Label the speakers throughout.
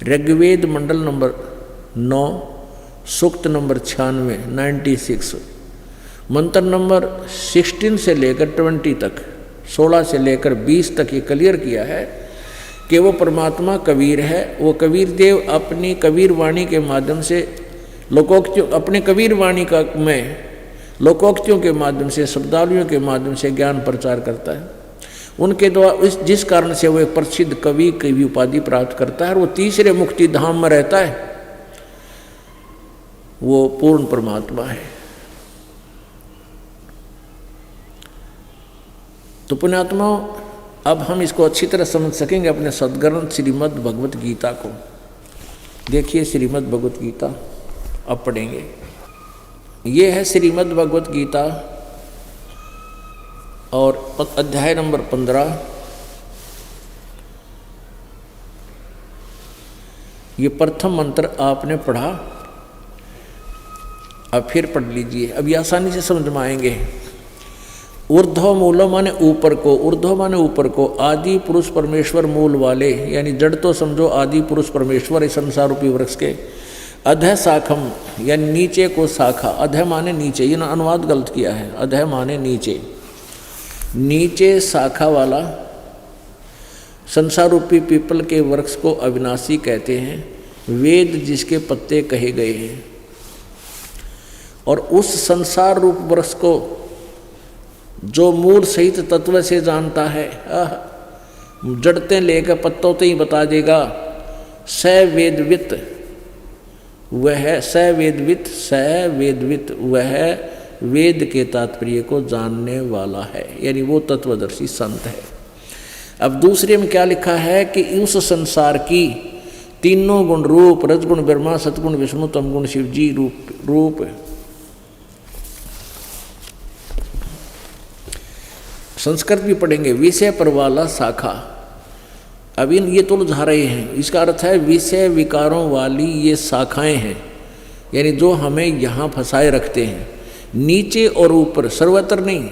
Speaker 1: ऋग्वेद मंडल number 9 सूक्त number 96 मंत्र number 16 से लेकर 20 तक 16 से लेकर 20 तक ये क्लियर किया है कि वो परमात्मा कबीर है। वो कबीर देव अपनी कबीर वाणी के माध्यम से लोकोक्तियों अपने कबीर वाणी का में लोकोक्तियों के माध्यम से शब्दावलियों के माध्यम से ज्ञान प्रचार करता है। उनके द्वारा जिस कारण से वो एक प्रसिद्ध कवि की उपाधि प्राप्त करता है और वो तीसरे मुक्ति धाम में रहता है, वो पूर्ण परमात्मा है। तो पुण्यात्माओं, अब हम इसको अच्छी तरह समझ सकेंगे अपने सद्ग्रंथ श्रीमद् भगवत गीता को। देखिए श्रीमद् भगवत गीता अब पढ़ेंगे। ये है श्रीमद् भगवत गीता और अध्याय नंबर 15। ये प्रथम मंत्र आपने पढ़ा, अब फिर पढ़ लीजिए। अब ये आसानी से समझ में आएंगे। ऊर्ध्व मूल माने ऊपर को, ऊर्ध्व माने ऊपर को, आदि पुरुष परमेश्वर मूल वाले, यानी जड़ तो समझो आदि पुरुष परमेश्वर इस संसार रूपी वृक्ष के। अधः शाखम यानी नीचे को शाखा, अधः माने नीचे, ये ना अनुवाद गलत किया है, अधः माने नीचे, नीचे शाखा वाला संसार रूपी पीपल के वृक्ष को अविनाशी कहते हैं, वेद जिसके पत्ते कहे गए हैं। और उस संसार रूप वृक्ष को जो मूल सहित तत्व से जानता है, जड़ते लेकर पत्तों तो ही बता देगा, स वेदवित वह, स वेदवित वह वेद के तात्पर्य को जानने वाला है, यानी वो तत्वदर्शी संत है। अब दूसरे में क्या लिखा है कि उस संसार की तीनों गुण रूप, रजगुण ब्रह्मा, सतगुण विष्णु, तमगुण शिव जी रूप संस्कृत भी पढ़ेंगे, विषय पर वाला शाखा। अब ये तो उलझा रहे हैं, इसका अर्थ है विषय विकारों वाली ये शाखाएं हैं, यानी जो हमें यहाँ फंसाए रखते हैं। नीचे और ऊपर, सर्वत्र नहीं,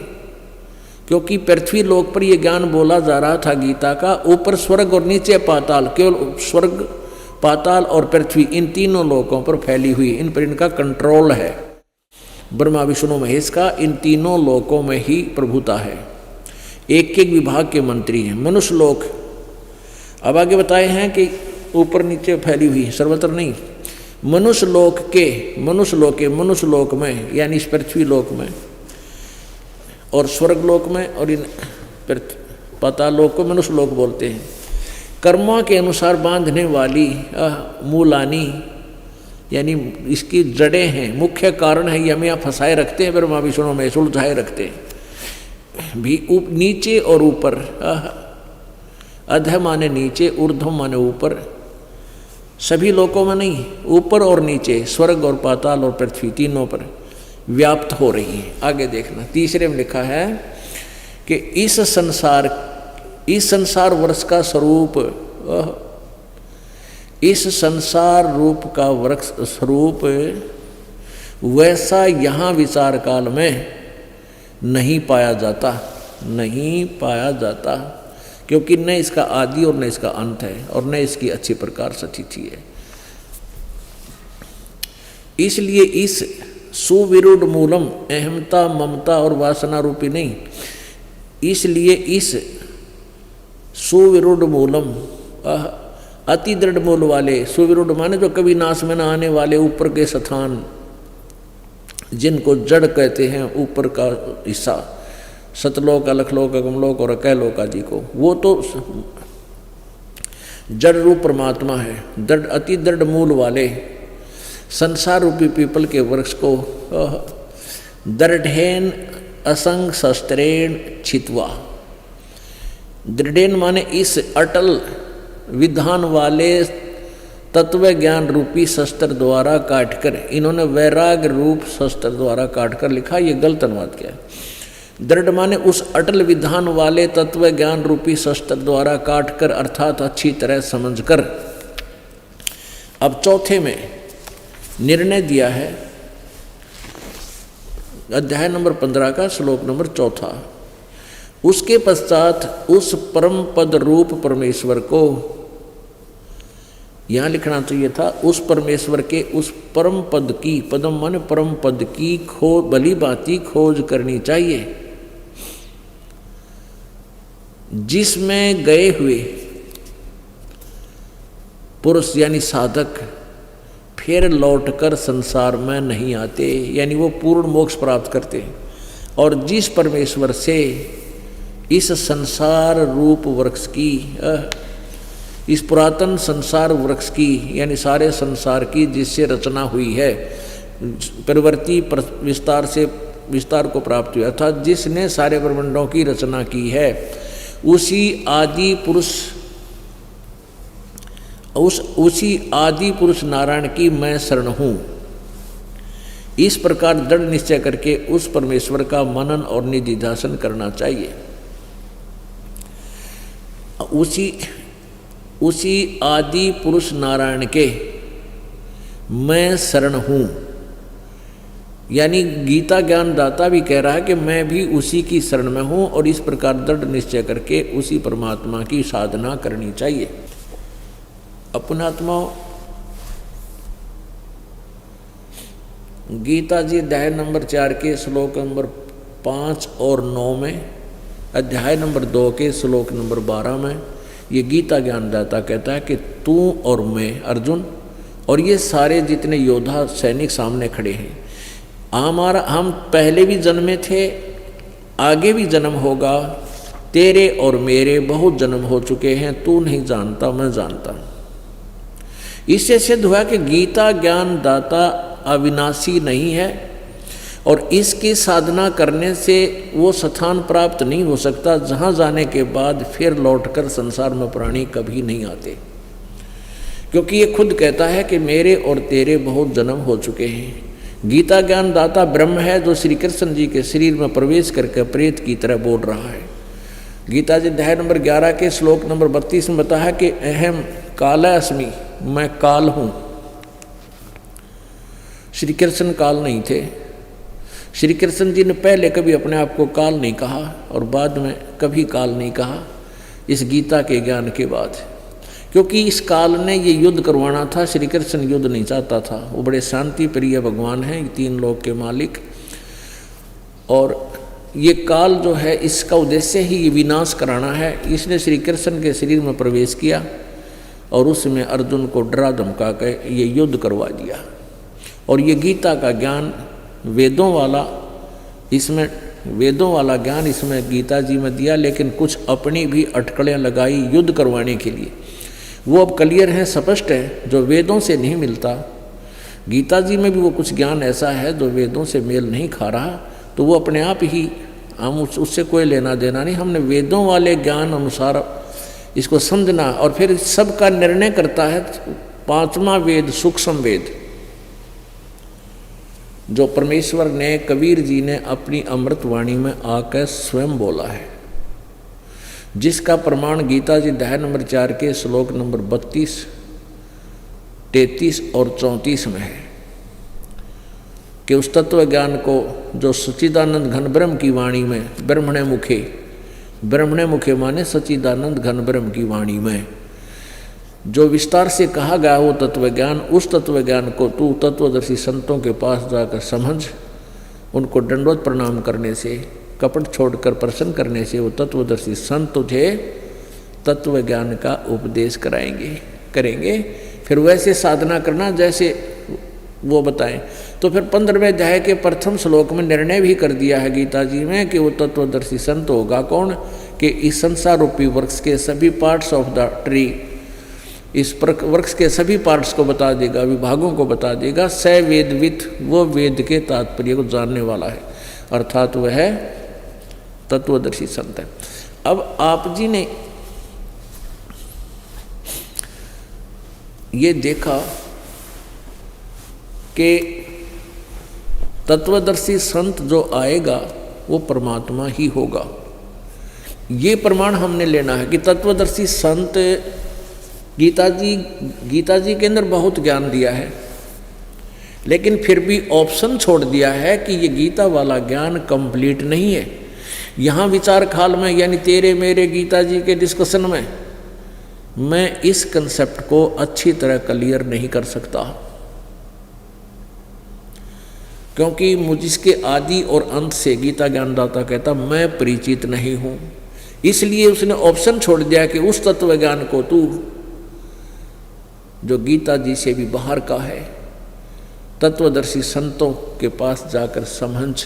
Speaker 1: क्योंकि पृथ्वी लोक पर यह ज्ञान बोला जा रहा था गीता का, ऊपर स्वर्ग और नीचे पाताल, केवल स्वर्ग पाताल और पृथ्वी इन तीनों लोकों पर फैली हुई, इन पर इनका कंट्रोल है। ब्रह्मा विष्णु महेश का इन तीनों लोकों में ही प्रभुता है, एक एक विभाग के मंत्री हैं। मनुष्य लोक अब आगे बताए हैं कि ऊपर नीचे फैली हुई, सर्वत्र नहीं। मनुष्य लोक में यानी इस पृथ्वी लोक में और स्वर्ग लोक में और इन पाताल लोक को मनुष्य लोक बोलते हैं। कर्मों के अनुसार बांधने वाली मूलानी, यानी इसकी जड़ें हैं, मुख्य कारण है, ये हमें यहाँ फंसाए रखते हैं, ब्रह्मा विष्णु में सुलझाए रखते हैं भी। नीचे और ऊपर, अधः माने नीचे, ऊर्ध्व माने ऊपर, सभी लोकों में नहीं, ऊपर और नीचे, स्वर्ग और पाताल और पृथ्वी तीनों पर व्याप्त हो रही है। आगे देखना, तीसरे में लिखा है कि इस संसार वृक्ष का स्वरूप, इस संसार रूप का वृक्ष स्वरूप वैसा यहाँ विचार काल में नहीं पाया जाता, क्योंकि न इसका आदि और न इसका अंत है और न इसकी अच्छी प्रकार स्थिति है। इसलिए इस सुविरुद्ध मूलम, अहमता ममता और वासना रूपी नहीं, इसलिए इस सुविरुद्ध मूलम, अति दृढ़ मूल वाले, सुविरुद्ध माने जो कभी नाश में न आने वाले ऊपर के स्थान, जिनको जड़ कहते हैं, ऊपर का हिस्सा, सतलोक, अलखलोक, अगमलोक और अकैलोक आदि को, वो तो जड़ रूप परमात्मा है। दृढ़, अति दृढ़ मूल वाले संसार रूपी पीपल के वृक्ष को दृढ़ेन असंग शस्त्रेण छित्वा, दृढ़ेन माने इस अटल विधान वाले तत्व ज्ञान रूपी शस्त्र द्वारा काटकर, इन्होंने वैराग रूप शस्त्र द्वारा काटकर लिखा, ये गलत अनुवाद किया है। दृढ़ माने उस अटल विधान वाले तत्व ज्ञान रूपी शस्त्र द्वारा काटकर, अर्थात अच्छी तरह समझकर। अब चौथे में निर्णय दिया है, अध्याय नंबर 15 का श्लोक नंबर 4। उसके पश्चात उस परम पद रूप परमेश्वर को यहाँ लिखना चाहिए था उस परमेश्वर के उस परम पद की, पदम मन परम पद की भली भांति खोज करनी चाहिए, जिसमें गए हुए पुरुष यानी साधक फिर लौटकर संसार में नहीं आते, यानी वो पूर्ण मोक्ष प्राप्त करते हैं। और जिस परमेश्वर से इस संसार रूप वृक्ष की, इस पुरातन संसार वृक्ष की यानी सारे संसार की जिससे रचना हुई है, प्रवृत्ति विस्तार को प्राप्त हुआ था, जिसने सारे ब्रह्मांडों की रचना की है, उसी आदि पुरुष नारायण की मैं शरण हूँ। इस प्रकार दृढ़ निश्चय करके उस परमेश्वर का मनन और निधिध्यासन करना चाहिए। उसी आदि पुरुष नारायण के मैं शरण हूँ, यानी गीता ज्ञान दाता भी कह रहा है कि मैं भी उसी की शरण में हूँ, और इस प्रकार दृढ़ निश्चय करके उसी परमात्मा की साधना करनी चाहिए। अपनात्मा गीता जी अध्याय नंबर 4 के श्लोक नंबर 5 और 9 में, अध्याय नंबर 2 के श्लोक नंबर 12 में ये गीता ज्ञानदाता कहता है कि तू और मैं अर्जुन और ये सारे जितने योद्धा सैनिक सामने खड़े हैं, हम पहले भी जन्मे थे, आगे भी जन्म होगा, तेरे और मेरे बहुत जन्म हो चुके हैं, तू नहीं जानता मैं जानता हूँ। इससे सिद्ध हुआ कि गीता ज्ञान दाता अविनाशी नहीं है, और इसकी साधना करने से वो स्थान प्राप्त नहीं हो सकता जहाँ जाने के बाद फिर लौटकर संसार में प्राणी कभी नहीं आते, क्योंकि ये खुद कहता है कि मेरे और तेरे बहुत जन्म हो चुके हैं। गीता ज्ञान दाता ब्रह्म है जो श्री कृष्ण जी के शरीर में प्रवेश करके प्रेत की तरह बोल रहा है। गीता जी अध्याय नंबर 11 के श्लोक नंबर 32 में बताया कि अहम काला अस्मि, मैं काल हूँ। श्री कृष्ण काल नहीं थे। श्री कृष्ण जी ने पहले कभी अपने आप को काल नहीं कहा और बाद में कभी काल नहीं कहा इस गीता के ज्ञान के बाद, क्योंकि इस काल ने ये युद्ध करवाना था। श्री कृष्ण युद्ध नहीं चाहता था, वो बड़े शांति प्रिय भगवान हैं, 3 लोक के मालिक, और ये काल जो है इसका उद्देश्य ही ये विनाश कराना है। इसने श्री कृष्ण के शरीर में प्रवेश किया और उसमें अर्जुन को डरा धमका के ये युद्ध करवा दिया। और ये गीता का ज्ञान वेदों वाला ज्ञान इसमें गीता जी में दिया, लेकिन कुछ अपनी भी अटकलें लगाई युद्ध करवाने के लिए। वो अब क्लियर है, स्पष्ट है, जो वेदों से नहीं मिलता। गीता जी में भी वो कुछ ज्ञान ऐसा है जो वेदों से मेल नहीं खा रहा, तो वो अपने आप ही, हम उससे कोई लेना देना नहीं। हमने वेदों वाले ज्ञान अनुसार इसको समझना, और फिर सबका निर्णय करता है 5वां वेद, सूक्ष्म वेद, जो परमेश्वर ने, कबीर जी ने अपनी अमृतवाणी में आकर स्वयं बोला है, जिसका प्रमाण गीता जी अध्याय नंबर 4 के श्लोक नंबर 32, 33 और 34 में है कि उस तत्व ज्ञान को जो सच्चिदानंद घन ब्रह्म की वाणी में, ब्रह्मणे मुखे माने सच्चिदानंद घन ब्रह्म की वाणी में जो विस्तार से कहा गया वो तत्व ज्ञान, उस तत्व ज्ञान को तू तत्वदर्शी संतों के पास जाकर समझ, उनको दंडवत प्रणाम करने से, कपट छोड़कर प्रसन्न करने से वो तत्वदर्शी संत तुझे तत्व ज्ञान का उपदेश करेंगे। फिर वैसे साधना करना जैसे वो बताएं। तो फिर 15वें अध्याय के प्रथम श्लोक में निर्णय भी कर दिया है गीता जी में कि वो तत्वदर्शी संत होगा कौन, कि इस संसार रूपी वृक्ष के सभी पार्ट्स ऑफ द ट्री, इस वृक्ष के सभी पार्ट्स को बता देगा, विभागों को बता देगा। स वेदविद, वो वेद के तात्पर्य को जानने वाला है, अर्थात वह है तत्वदर्शी संत है। अब आप जी ने ये देखा कि तत्वदर्शी संत जो आएगा वो परमात्मा ही होगा। ये प्रमाण हमने लेना है कि तत्वदर्शी संत, गीता जी के अंदर बहुत ज्ञान दिया है, लेकिन फिर भी ऑप्शन छोड़ दिया है कि ये गीता वाला ज्ञान कंप्लीट नहीं है। यहाँ विचार काल में, यानी तेरे मेरे गीता जी के डिस्कशन में मैं इस कंसेप्ट को अच्छी तरह क्लियर नहीं कर सकता, क्योंकि मुझे आदि और अंत से गीता ज्ञानदाता कहता मैं परिचित नहीं हूं। इसलिए उसने ऑप्शन छोड़ दिया कि उस तत्व ज्ञान को तू जो गीता जी से भी बाहर का है, तत्वदर्शी संतों के पास जाकर समझ।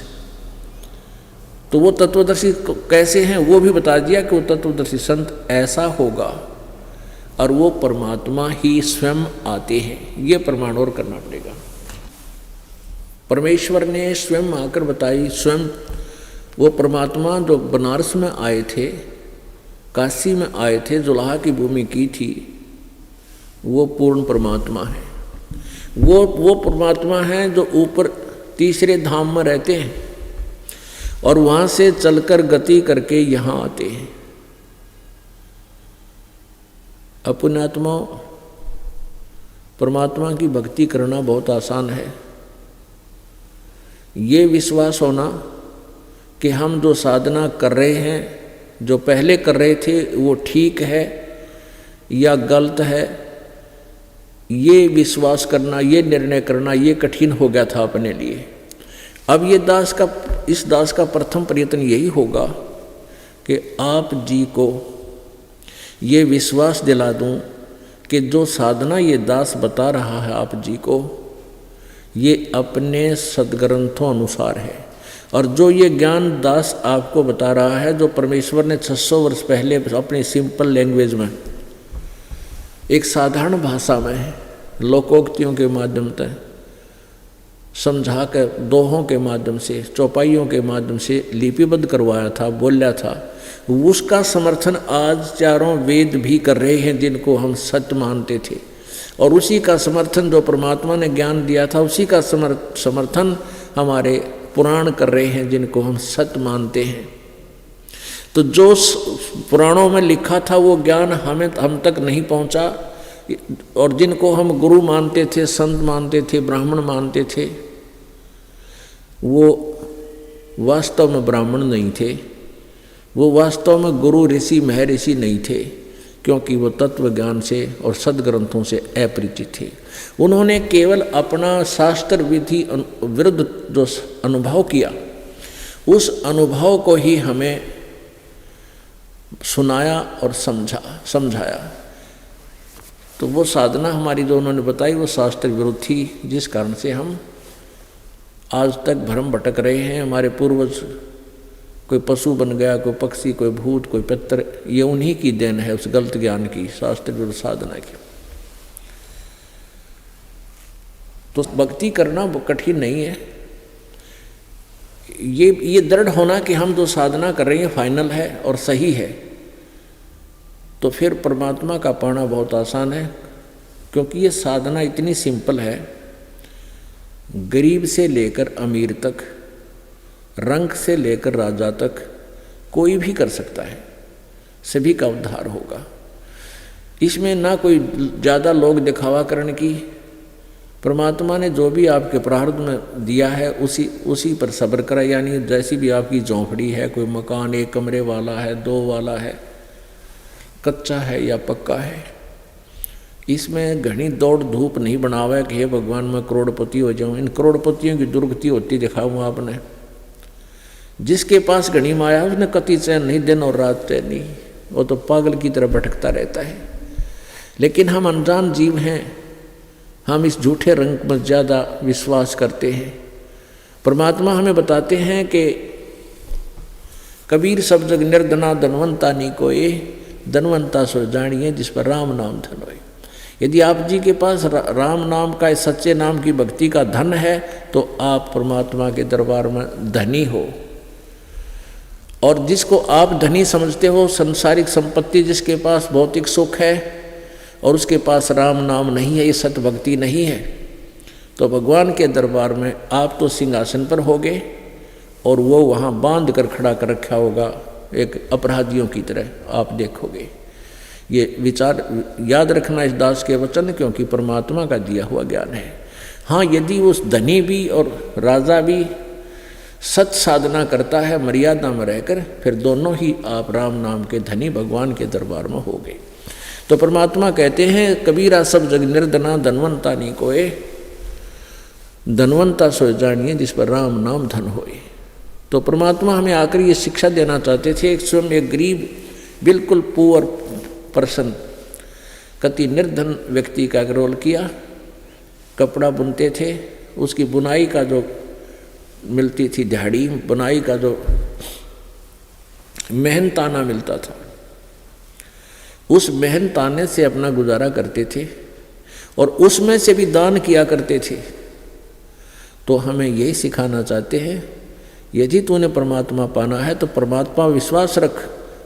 Speaker 1: तो वो तत्वदर्शी कैसे हैं वो भी बता दिया कि वो तत्वदर्शी संत ऐसा होगा और वो परमात्मा ही स्वयं आते हैं। ये प्रमाण और करना पड़ेगा। परमेश्वर ने स्वयं आकर बताई, स्वयं वो परमात्मा जो बनारस में आए थे, काशी में आए थे, जुलाहा की भूमि की थी, वो पूर्ण परमात्मा है। वो परमात्मा है जो ऊपर तीसरे धाम में रहते हैं और वहाँ से चलकर गति करके यहाँ आते हैं। अपनात्मा परमात्मा की भक्ति करना बहुत आसान है। ये विश्वास होना कि हम जो साधना कर रहे हैं, जो पहले कर रहे थे, वो ठीक है या गलत है, ये विश्वास करना, ये निर्णय करना, ये कठिन हो गया था अपने लिए। अब इस दास का प्रथम प्रयत्न यही होगा कि आप जी को ये विश्वास दिला दूं कि जो साधना ये दास बता रहा है आप जी को, ये अपने सदग्रंथों अनुसार है। और जो ये ज्ञान दास आपको बता रहा है, जो परमेश्वर ने 600 वर्ष पहले अपनी सिंपल लैंग्वेज में, एक साधारण भाषा में, लोकोक्तियों के माध्यम से समझा कर, दोहों के माध्यम से, चौपाइयों के माध्यम से लिपिबद्ध करवाया था, बोला था, उसका समर्थन आज चारों वेद भी कर रहे हैं जिनको हम सत्य मानते थे। और उसी का समर्थन जो परमात्मा ने ज्ञान दिया था, उसी का समर्थन हमारे पुराण कर रहे हैं जिनको हम सत्य मानते हैं। तो जो पुराणों में लिखा था वो ज्ञान हम तक नहीं पहुंचा, और जिनको हम गुरु मानते थे, संत मानते थे, ब्राह्मण मानते थे, वो वास्तव में ब्राह्मण नहीं थे, वो वास्तव में गुरु ऋषि महर्षि नहीं थे, क्योंकि वो तत्व ज्ञान से और सदग्रंथों से अपरिचित थे। उन्होंने केवल अपना शास्त्र विधि विरुद्ध जो अनुभव किया, उस अनुभव को ही हमें सुनाया और समझाया। तो वो साधना हमारी जो उन्होंने बताई वो शास्त्र विरुद्ध थी, जिस कारण से हम आज तक भ्रम भटक रहे हैं। हमारे पूर्वज कोई पशु बन गया, कोई पक्षी, कोई भूत, कोई पितर, ये उन्हीं की देन है उस गलत ज्ञान की, शास्त्र विरुद्ध साधना की। तो भक्ति करना कठिन नहीं है। ये दृढ़ होना कि हम जो साधना कर रहे हैं फाइनल है और सही है, तो फिर परमात्मा का पाना बहुत आसान है। क्योंकि ये साधना इतनी सिंपल है, गरीब से लेकर अमीर तक, रंक से लेकर राजा तक कोई भी कर सकता है, सभी का उद्धार होगा। इसमें ना कोई ज़्यादा लोग दिखावा करने की, परमात्मा ने जो भी आपके प्रारब्ध में दिया है उसी पर सब्र करा। यानी जैसी भी आपकी झोंपड़ी है, कोई मकान 1 कमरे वाला है, 2 वाला है, कच्चा है या पक्का है, इसमें घनी दौड़ धूप नहीं बनावा है कि हे भगवान मैं करोड़पति हो जाऊं। इन करोड़पतियों की दुर्गति होती दिखाऊंगा आपने। जिसके पास घनी माया उसने कति चैन नहीं, दिन और रात चैन नहीं, वो तो पागल की तरह भटकता रहता है। लेकिन हम अनजान जीव हैं, हम इस झूठे रंग में ज़्यादा विश्वास करते हैं। परमात्मा हमें बताते हैं कि कबीर सब जग निर्धना धनवंता नी कोई, धनवंता सो जानिए जिस पर राम नाम धन होए। यदि आप जी के पास राम नाम का, सच्चे नाम की भक्ति का धन है, तो आप परमात्मा के दरबार में धनी हो। और जिसको आप धनी समझते हो, संसारिक संपत्ति जिसके पास भौतिक सुख है और उसके पास राम नाम नहीं है, ये सत भक्ति नहीं है, तो भगवान के दरबार में आप तो सिंहासन पर होगे और वो वहाँ बांध कर खड़ा कर रखा होगा एक अपराधियों की तरह, आप देखोगे। ये विचार याद रखना इस दास के वचन, क्योंकि परमात्मा का दिया हुआ ज्ञान है। हाँ, यदि उस धनी भी और राजा भी सत साधना करता है मर्यादा में रहकर, फिर दोनों ही आप राम नाम के धनी भगवान के दरबार में होगे। तो परमात्मा कहते हैं कबीरा सब जग निर्धना धनवंता नहीं कोय, धनवंता सो जानिए जिस पर राम नाम धन होए। तो परमात्मा हमें आकर ये शिक्षा देना चाहते थे। स्वयं एक गरीब बिल्कुल पुअर पर्सन कति निर्धन व्यक्ति का रोल किया, कपड़ा बुनते थे, उसकी बुनाई का जो मिलती थी दिहाड़ी, बुनाई का जो मेहनताना मिलता था, उस मेहनताने से अपना गुजारा करते थे और उसमें से भी दान किया करते थे। तो हमें यही सिखाना चाहते हैं, यदि तूने परमात्मा पाना है तो परमात्मा विश्वास रख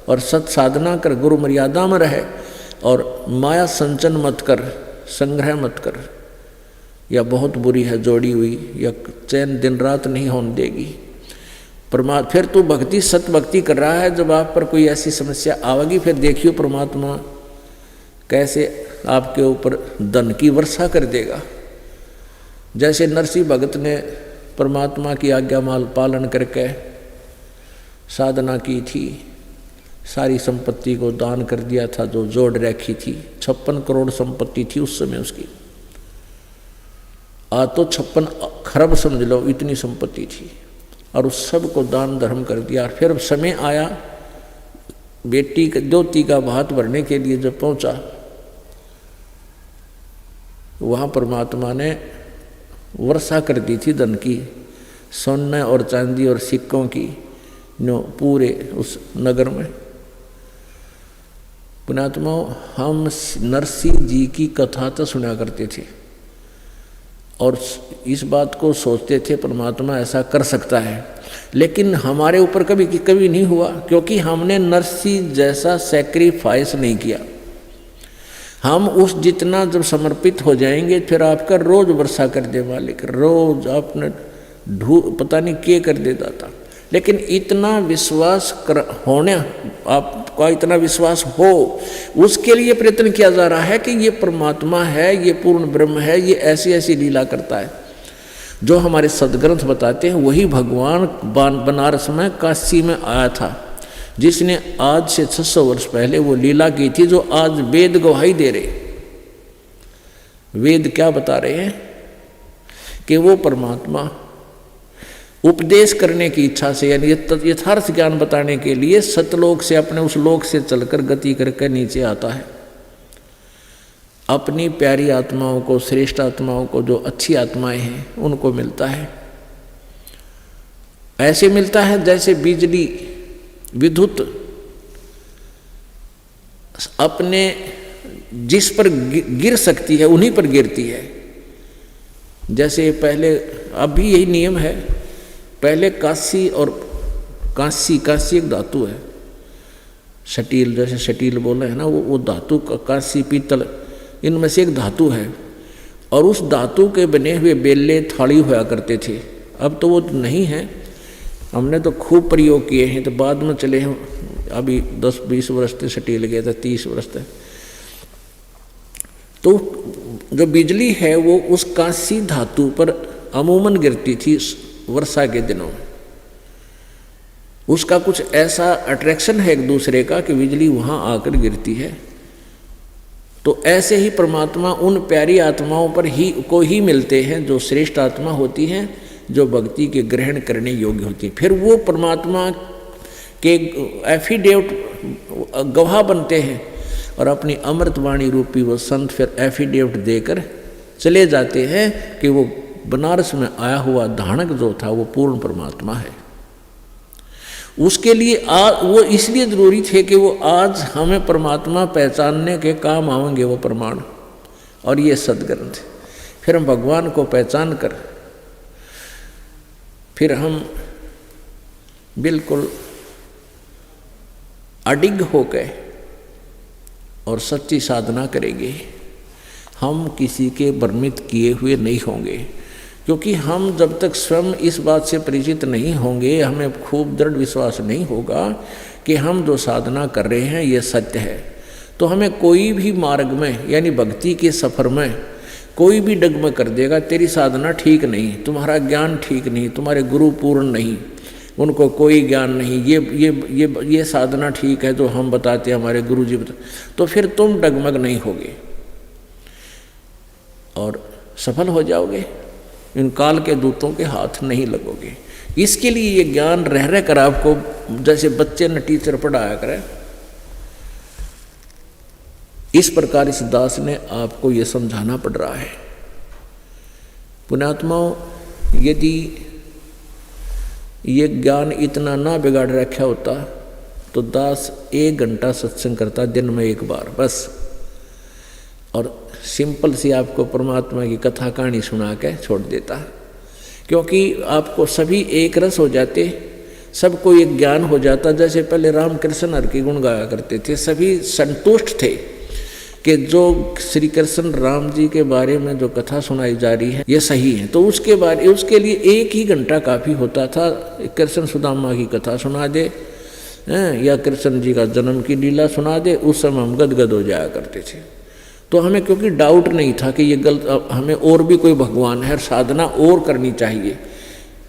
Speaker 1: और सत साधना कर, गुरु मर्यादा में रहे और माया संचन मत कर, संग्रह मत कर, या बहुत बुरी है जोड़ी हुई, या चैन दिन रात नहीं होने देगी। फिर तू भक्ति सत भक्ति कर रहा है, जब आप पर कोई ऐसी समस्या आवेगी फिर देखियो परमात्मा कैसे आपके ऊपर धन की वर्षा कर देगा। जैसे नरसिंह भगत ने परमात्मा की आज्ञा माल पालन करके साधना की थी, सारी संपत्ति को दान कर दिया था जो जोड़ रखी थी। 56 करोड़ संपत्ति थी उस समय उसकी, आज तो 56 खरब समझ लो, इतनी संपत्ति थी, और उस सब को दान धर्म कर दिया। और फिर समय आया बेटी द्योती का भात भरने के लिए जब पहुंचा, वहाँ परमात्मा ने वर्षा कर दी थी धन की, सोने और चांदी और सिक्कों की, नो पूरे उस नगर में। पुण्यात्मा, हम नरसिंह जी की कथा तो सुना करते थे और इस बात को सोचते थे परमात्मा ऐसा कर सकता है, लेकिन हमारे ऊपर कभी नहीं हुआ, क्योंकि हमने नरसिंह जैसा सैक्रिफाइस नहीं किया। हम उस जितना जब समर्पित हो जाएंगे फिर आपका रोज वर्षा कर दे मालिक, रोज आपने पता नहीं क्या कर देता था। लेकिन इतना विश्वास होने, आपका इतना विश्वास हो, उसके लिए प्रयत्न किया जा रहा है कि ये परमात्मा है, ये पूर्ण ब्रह्म है, ये ऐसी ऐसी लीला करता है। जो हमारे सदग्रंथ बताते हैं वही भगवान बनारस में काशी में आया था, जिसने आज से 600 वर्ष पहले वो लीला की थी जो आज वेद गवाही दे रहे। वेद क्या बता रहे हैं कि वो परमात्मा उपदेश करने की इच्छा से, यानी यथार्थ ज्ञान बताने के लिए सतलोक से अपने उस लोक से चलकर गति करके नीचे आता है। अपनी प्यारी आत्माओं को, श्रेष्ठ आत्माओं को, जो अच्छी आत्माएं हैं उनको मिलता है। ऐसे मिलता है जैसे बिजली विद्युत अपने जिस पर गिर सकती है उन्हीं पर गिरती है। जैसे पहले, अभी यही नियम है, पहले कांसी और कांसी एक धातु है, शटील, जैसे शटील बोले हैं ना, वो धातु, कांसी पीतल, इनमें से एक धातु है। और उस धातु के बने हुए बेले थाली हुआ करते थे। अब तो वो नहीं है, हमने तो खूब प्रयोग किए हैं, तो बाद में चले हैं, अभी 10-20 वर्ष से शटील गया था, 30 वर्ष तक। तो जो बिजली है वो उस कांसी धातु पर अमूमन गिरती थी वर्षा के दिनों में। उसका कुछ ऐसा अट्रैक्शन है एक दूसरे का कि बिजली वहाँ आकर गिरती है। तो ऐसे ही परमात्मा उन प्यारी आत्माओं पर ही को ही मिलते हैं जो श्रेष्ठ आत्मा होती हैं, जो भक्ति के ग्रहण करने योग्य होती है। फिर वो परमात्मा के एफिडेविट गवाह बनते हैं और अपनी अमृतवाणी रूपी वो संत फिर एफिडेविट देकर चले जाते हैं कि वो बनारस में आया हुआ धानक जो था वो पूर्ण परमात्मा है। उसके लिए वो इसलिए जरूरी थे कि वो आज हमें परमात्मा पहचानने के काम आवेंगे वो प्रमाण और ये सदग्रंथ। फिर हम भगवान को पहचान कर फिर हम बिल्कुल अडिग होकर और सच्ची साधना करेंगे। हम किसी के भ्रमित किए हुए नहीं होंगे, क्योंकि हम जब तक स्वयं इस बात से परिचित नहीं होंगे, हमें खूब दृढ़ विश्वास नहीं होगा कि हम जो साधना कर रहे हैं ये सत्य है, तो हमें कोई भी मार्ग में, यानी भक्ति के सफ़र में कोई भी डगमग कर देगा, तेरी साधना ठीक नहीं, तुम्हारा ज्ञान ठीक नहीं, तुम्हारे गुरु पूर्ण नहीं, उनको कोई ज्ञान नहीं, ये साधना ठीक है जो हम बताते हैं, हमारे गुरु जी बता, तो फिर तुम डगमग नहीं होगे और सफल हो जाओगे, इन काल के दूतों के हाथ नहीं लगोगे। इसके लिए ये ज्ञान रह रह कर आपको, जैसे बच्चे न टीचर पढ़ाया करें, इस प्रकार इस दास ने आपको ये समझाना पड़ रहा है। पुण्यात्माओं, यदि ये ज्ञान इतना ना बिगाड़ रखा होता तो दास 1 घंटा सत्संग करता दिन में एक बार बस, और सिंपल सी आपको परमात्मा की कथा कहानी सुना के छोड़ देता, क्योंकि आपको सभी एक रस हो जाते, सबको एक ज्ञान हो जाता। जैसे पहले रामकृष्ण हर की गुण गाया करते थे, सभी संतुष्ट थे कि जो श्री कृष्ण राम जी के बारे में जो कथा सुनाई जा रही है ये सही है, तो उसके लिए 1 ही घंटा काफ़ी होता था। कृष्ण सुदामा की कथा सुना दे या कृष्ण जी का जन्म की लीला सुना दे, उस समय हम गदगद हो जाया करते थे। तो हमें क्योंकि डाउट नहीं था कि ये गलत, हमें और भी कोई भगवान है, साधना और करनी चाहिए,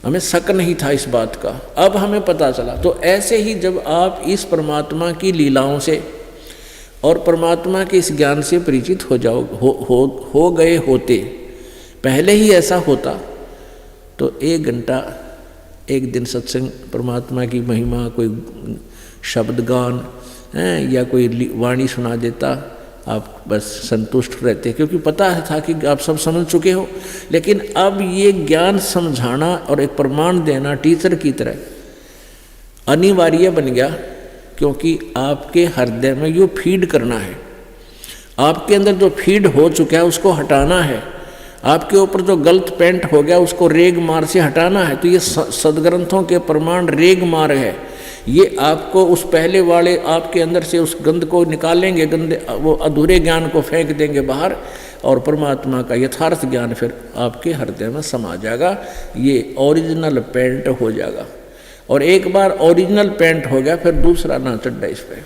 Speaker 1: हमें शक नहीं था इस बात का। अब हमें पता चला। तो ऐसे ही जब आप इस परमात्मा की लीलाओं से और परमात्मा के इस ज्ञान से परिचित हो गए होते, पहले ही ऐसा होता, तो 1 घंटा एक दिन सत्संग, परमात्मा की महिमा, कोई शब्द गान या कोई वाणी सुना देता, आप बस संतुष्ट रहते, क्योंकि पता था कि आप सब समझ चुके हो। लेकिन अब ये ज्ञान समझाना और एक प्रमाण देना टीचर की तरह अनिवार्य बन गया, क्योंकि आपके हृदय में यो फीड करना है। आपके अंदर जो फीड हो चुका है उसको हटाना है, आपके ऊपर जो गलत पेंट हो गया उसको रेग मार से हटाना है। तो ये सदग्रंथों के प्रमाण रेग मार है, ये आपको उस पहले वाले आपके अंदर से उस गंध को निकालेंगे, गंदे वो अधूरे ज्ञान को फेंक देंगे बाहर, और परमात्मा का यथार्थ ज्ञान फिर आपके हृदय में समा जाएगा, ये ओरिजिनल पेंट हो जाएगा। और एक बार ओरिजिनल पेंट हो गया फिर दूसरा ना चढ़ा इस पे।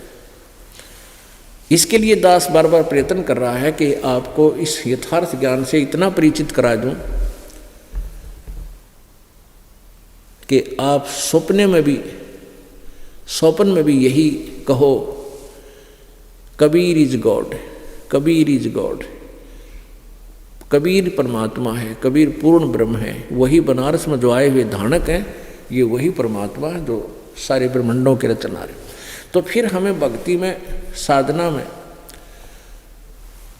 Speaker 1: इसके लिए दास बार बार प्रयत्न कर रहा है कि आपको इस यथार्थ ज्ञान से इतना परिचित करा दूं कि आप स्वप्न में भी यही कहो, Kabir is God, Kabir is God, Kabir परमात्मा है, कबीर पूर्ण ब्रह्म है, वही बनारस में जो आए हुए धानक हैं, ये वही परमात्मा है जो सारे ब्रह्मांडों के रचनारे। तो फिर हमें भक्ति में, साधना में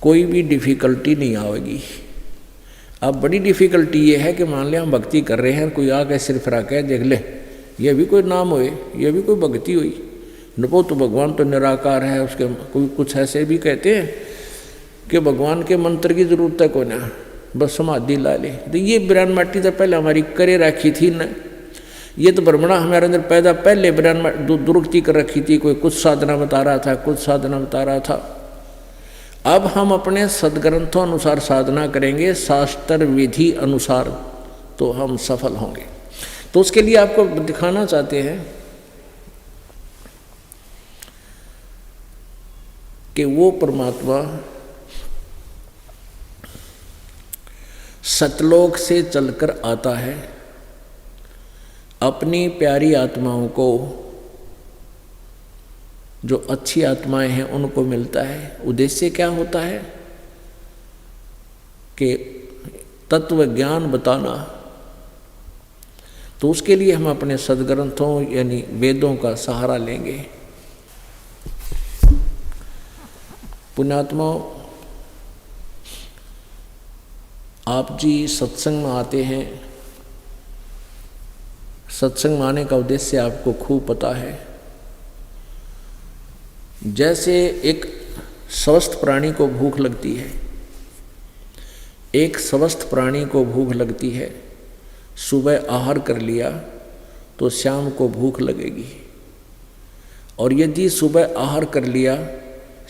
Speaker 1: कोई भी डिफ़िकल्टी नहीं आएगी। अब बड़ी डिफ़िकल्टी ये है कि मान लिया हम भक्ति कर रहे हैं, कोई आके सिर्फ रखे देख ले, ये भी कोई नाम होए, ये भी कोई भक्ति हुई, नपो तो भगवान तो निराकार है, उसके कोई कुछ ऐसे भी कहते हैं कि भगवान के मंत्र की जरूरत है को ना, बस समाधि ला ले। तो ये बिरान माटी तो पहले हमारी करे रखी थी न, ये तो ब्रह्मणा हमारे अंदर पैदा पहले बिरान दुरुक्ति कर रखी थी, कोई कुछ साधना बता रहा था, कुछ साधना बता रहा था। अब हम अपने सदग्रंथों अनुसार साधना करेंगे, शास्त्र विधि अनुसार, तो हम सफल होंगे। तो उसके लिए आपको दिखाना चाहते हैं कि वो परमात्मा सतलोक से चलकर आता है, अपनी प्यारी आत्माओं को, जो अच्छी आत्माएं हैं उनको मिलता है। उद्देश्य क्या होता है कि तत्व ज्ञान बताना। तो उसके लिए हम अपने सदग्रंथों यानी वेदों का सहारा लेंगे। पुण्यात्माओं, आप जी सत्संग में आते हैं, सत्संग में आने का उद्देश्य आपको खूब पता है। जैसे एक स्वस्थ प्राणी को भूख लगती है, एक स्वस्थ प्राणी को भूख लगती है, सुबह आहार कर लिया तो शाम को भूख लगेगी, और यदि सुबह आहार कर लिया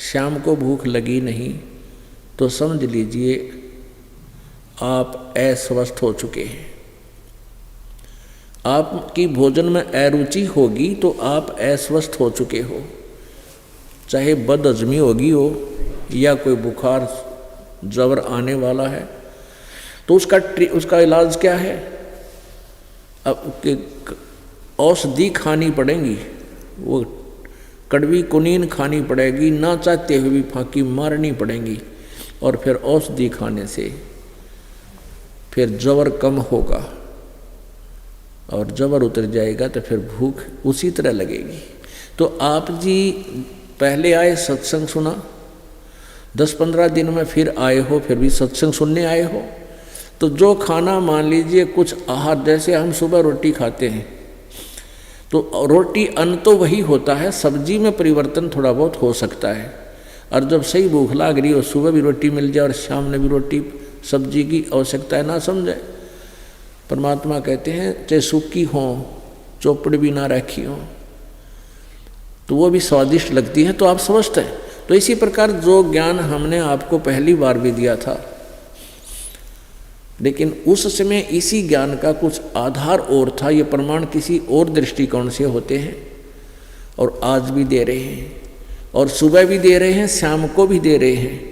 Speaker 1: शाम को भूख लगी नहीं तो समझ लीजिए आप अस्वस्थ हो चुके हैं। आपकी भोजन में अरुचि होगी तो आप अस्वस्थ हो चुके हो, चाहे बदहजमी होगी हो या कोई बुखार जबर आने वाला है। तो उसका इलाज क्या है? अब औषधि खानी पड़ेगी, वो कड़वी कुनीन खानी पड़ेगी, ना चाहते हुए भी फांकी मारनी पड़ेगी, और फिर औषधि खाने से फिर जबर कम होगा, और जबर उतर जाएगा तो फिर भूख उसी तरह लगेगी। तो आप जी पहले आए, सत्संग सुना, 10-15 दिन में फिर आए हो, फिर भी सत्संग सुनने आए हो, तो जो खाना मान लीजिए कुछ आहार, जैसे हम सुबह रोटी खाते हैं तो रोटी अन्न तो वही होता है, सब्जी में परिवर्तन थोड़ा बहुत हो सकता है, और जब सही भूख लाग रही हो सुबह भी रोटी मिल जाए और शाम में भी रोटी, सब्जी की आवश्यकता है ना समझे। परमात्मा कहते हैं चाहे सूखी हो, चौपड़ भी ना रखी हो, तो वो भी स्वादिष्ट लगती है, तो आप समझते हैं। तो इसी प्रकार जो ज्ञान हमने आपको पहली बार भी दिया था, लेकिन उस समय इसी ज्ञान का कुछ आधार और था, ये प्रमाण किसी और दृष्टिकोण से होते हैं, और आज भी दे रहे हैं, और सुबह भी दे रहे हैं, शाम को भी दे रहे हैं।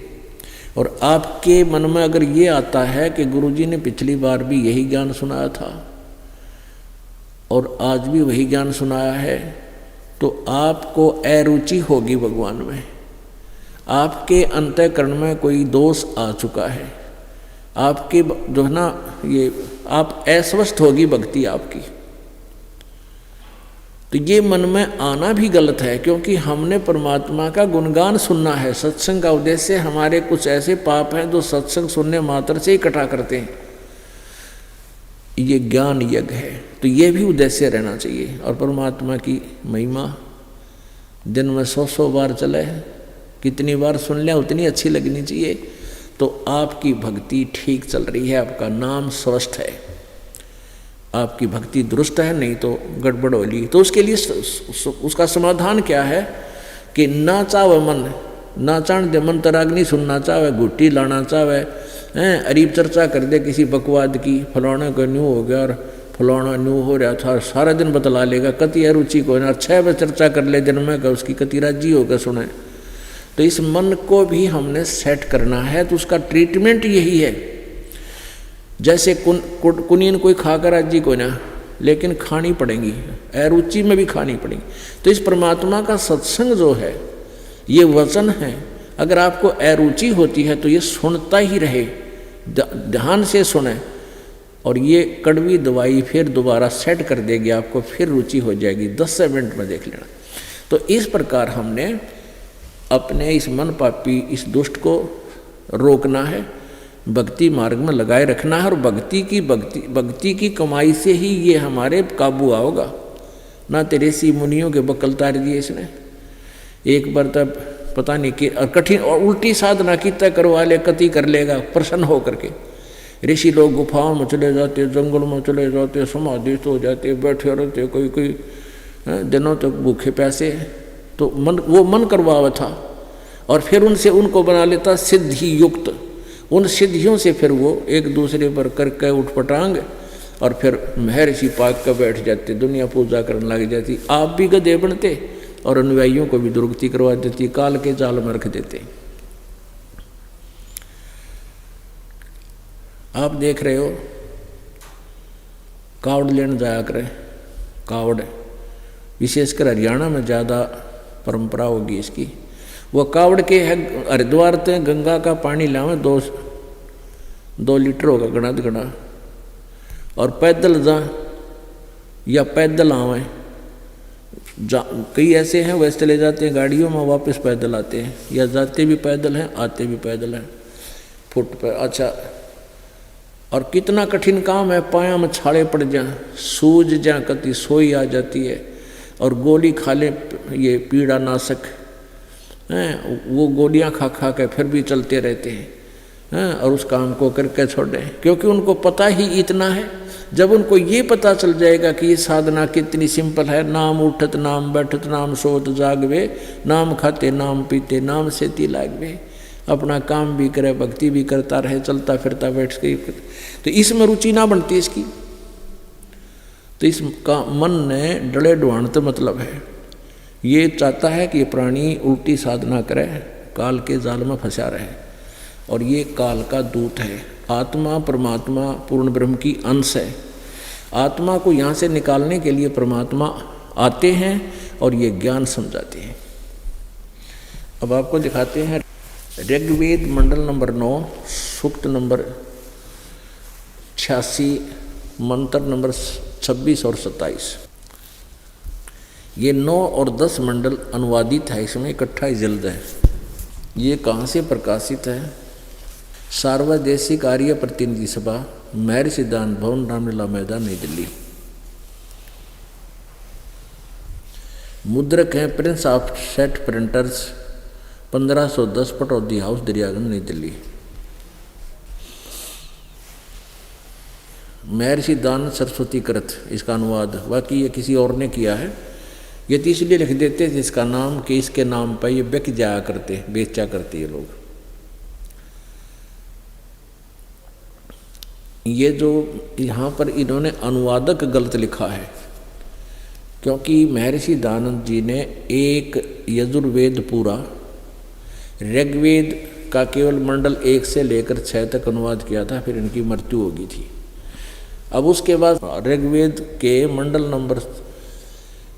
Speaker 1: और आपके मन में अगर ये आता है कि गुरुजी ने पिछली बार भी यही ज्ञान सुनाया था और आज भी वही ज्ञान सुनाया है, तो आपको अरुचि होगी भगवान में, आपके अंतःकरण में कोई दोष आ चुका है, आपके जो है ना ये आप अस्वस्थ होगी भक्ति आपकी। तो ये मन में आना भी गलत है, क्योंकि हमने परमात्मा का गुणगान सुनना है। सत्संग का उद्देश्य, हमारे कुछ ऐसे पाप हैं जो सत्संग सुनने मात्र से ही इकट्ठा करते हैं, ये ज्ञान यज्ञ है, तो ये भी उद्देश्य रहना चाहिए। और परमात्मा की महिमा दिन में 100 बार चले, कितनी बार सुन लिया उतनी अच्छी लगनी चाहिए। तो आपकी भक्ति ठीक चल रही है, आपका नाम स्वस्थ है, आपकी भक्ति दुरुस्त है, नहीं तो गड़बड़ हो ली। तो उसके लिए उसका समाधान क्या है कि ना चावे मन, ना चाण दे मन तरागनी सुनना चाहे, घुट्टी लाना चाहे, अरीब चर्चा कर दे किसी बकवाद की, फलाना का न्यू हो गया और फलाना न्यू हो रहा था, सारा दिन बतला लेगा, कति अरुचि को ना 6 बजे चर्चा कर ले दिन में, उसकी कति राजी होकर सुने। तो इस मन को भी हमने सेट करना है, तो उसका ट्रीटमेंट यही है। जैसे कुनीन कोई खाकर राजी को ना, लेकिन खानी पड़ेगी, अरुचि में भी खानी पड़ेगी। तो इस परमात्मा का सत्संग जो है, ये वचन है, अगर आपको अरुचि होती है तो ये सुनता ही रहे, ध्यान से सुने, और ये कड़वी दवाई फिर दोबारा सेट कर देगी आपको, फिर रुचि हो जाएगी, 10 मिनट में देख लेना। तो इस प्रकार हमने अपने इस मन पापी, इस दुष्ट को रोकना है, भक्ति मार्ग में लगाए रखना है, और भक्ति की कमाई से ही ये हमारे काबू आओगा। ना तेरे सी मुनियों के बकल तार दिए इसने, एक बार तब पता नहीं कि कठिन और उल्टी साधना की तय करवा ले, कति कर लेगा प्रसन्न हो करके। ऋषि लोग गुफाओं में चले जाते, जंगल में चले जाते, समाधिस्थ हो जाते, बैठे रहते, कोई दिनों तक भूखे प्यासे, तो वो मन करवावा था, और फिर उनसे उनको बना लेता सिद्धि युक्त। उन सिद्धियों से फिर वो एक दूसरे पर करके उठपटांग, और फिर महर्षि पाक का बैठ जाते, दुनिया पूजा करने लग जाती। आप भी गधे बनते और अनुयायियों को भी दुर्गति करवा देती, काल के जाल में रख देते। आप देख रहे हो कावड़ लेने जाया करें, कावड़ विशेषकर हरियाणा में ज़्यादा परंपरा होगी इसकी। वो कावड़ के है हरिद्वार ते गंगा का पानी लावे, 2 लीटर होगा घना, और पैदल जा या पैदल आवे, कई ऐसे हैं वैसे चले जाते हैं गाड़ियों में, वापस पैदल आते हैं, या जाते भी पैदल हैं आते भी पैदल हैं, फुट पर। अच्छा, और कितना कठिन काम है, पाया में छाले पड़ जाए, सूज जाए, कति सोई आ जाती है, और गोली खा ले, ये पीड़ा नाशक हैं, वो गोलियां खा खा के फिर भी चलते रहते हैं, और उस काम को करके छोड़ दें, क्योंकि उनको पता ही इतना है। जब उनको ये पता चल जाएगा कि ये साधना कितनी सिंपल है, नाम उठत नाम बैठत नाम सोत जागवे, नाम खाते नाम पीते नाम से ती लागवे, अपना काम भी करे, भक्ति भी करता रहे, चलता फिरता बैठ के, तो इसमें रुचि ना बनती इसकी। तो इसका मन ने डले ढुआणत मतलब है, ये चाहता है कि ये प्राणी उल्टी साधना करे, काल के जाल में फंसा रहे, और ये काल का दूत है। आत्मा परमात्मा पूर्ण ब्रह्म की अंश है, आत्मा को यहाँ से निकालने के लिए परमात्मा आते हैं और ये ज्ञान समझाते हैं। अब आपको दिखाते हैं ऋग्वेद मंडल नंबर 9 सूक्त नंबर 86 मंत्र नंबर 26 और 27। ये 9 और 10 मंडल अनुवादित है, इसमें इकट्ठा ही जल्द है। ये कहाँ से प्रकाशित है? सार्वदेशिक आर्य प्रतिनिधि सभा, महर्षि सिद्धांत भवन, रामलीला मैदान, नई दिल्ली। मुद्रक हैं Prince of set printers, 1510 Pataudi house, Daryaganj, नई दिल्ली। महर्षि दान सरस्वती कृत इसका अनुवाद, बाकी ये किसी और ने किया है। ये तो इसलिए लिख देते थे इसका नाम कि इसके नाम पर ये बिक जाया करते, बेचा करते ये लोग। ये जो यहाँ पर इन्होंने अनुवादक गलत लिखा है, क्योंकि महर्षि दानंद जी ने एक यजुर्वेद पूरा, ऋग्वेद का केवल मंडल 1 से लेकर 6 तक अनुवाद किया था, फिर इनकी मृत्यु हो गई थी। अब उसके बाद ऋग्वेद के मंडल नंबर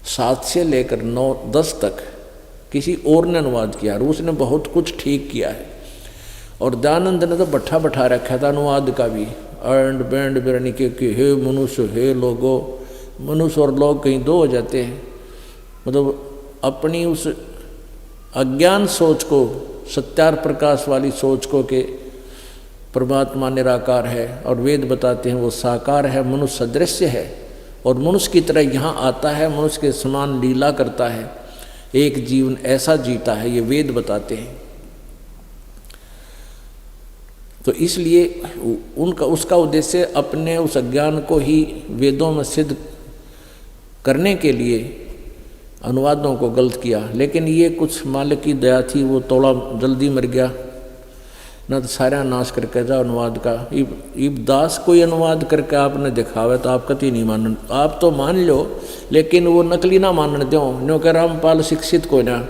Speaker 1: 7 से लेकर 9-10 तक किसी और ने अनुवाद किया और उसने बहुत कुछ ठीक किया है। और दयानंद ने तो बट्ठा बैठा रखा था अनुवाद का भी, एंड बैंड बिरनी के हे मनुष्य हे लोगो, मनुष्य और लोग कहीं दो हो जाते हैं। मतलब अपनी उस अज्ञान सोच को, सत्यार प्रकाश वाली सोच को कि परमात्मा निराकार है और वेद बताते हैं वो साकार है, मनुष्य सदृश्य है और मनुष्य की तरह यहाँ आता है, मनुष्य के समान लीला करता है, एक जीवन ऐसा जीता है, ये वेद बताते हैं। तो इसलिए उसका उद्देश्य अपने उस अज्ञान को ही वेदों में सिद्ध करने के लिए अनुवादों को गलत किया। लेकिन ये कुछ मालिक की दया थी, वो थोड़ा जल्दी मर गया, न तो सारा नाश करके जाओ अनुवाद का। इब दास कोई अनुवाद करके आपने दिखावे तो आप कति नहीं मानन, आप तो मान लो लेकिन वो नकली ना मानने दो। न्यों के रामपाल शिक्षित कोई ना,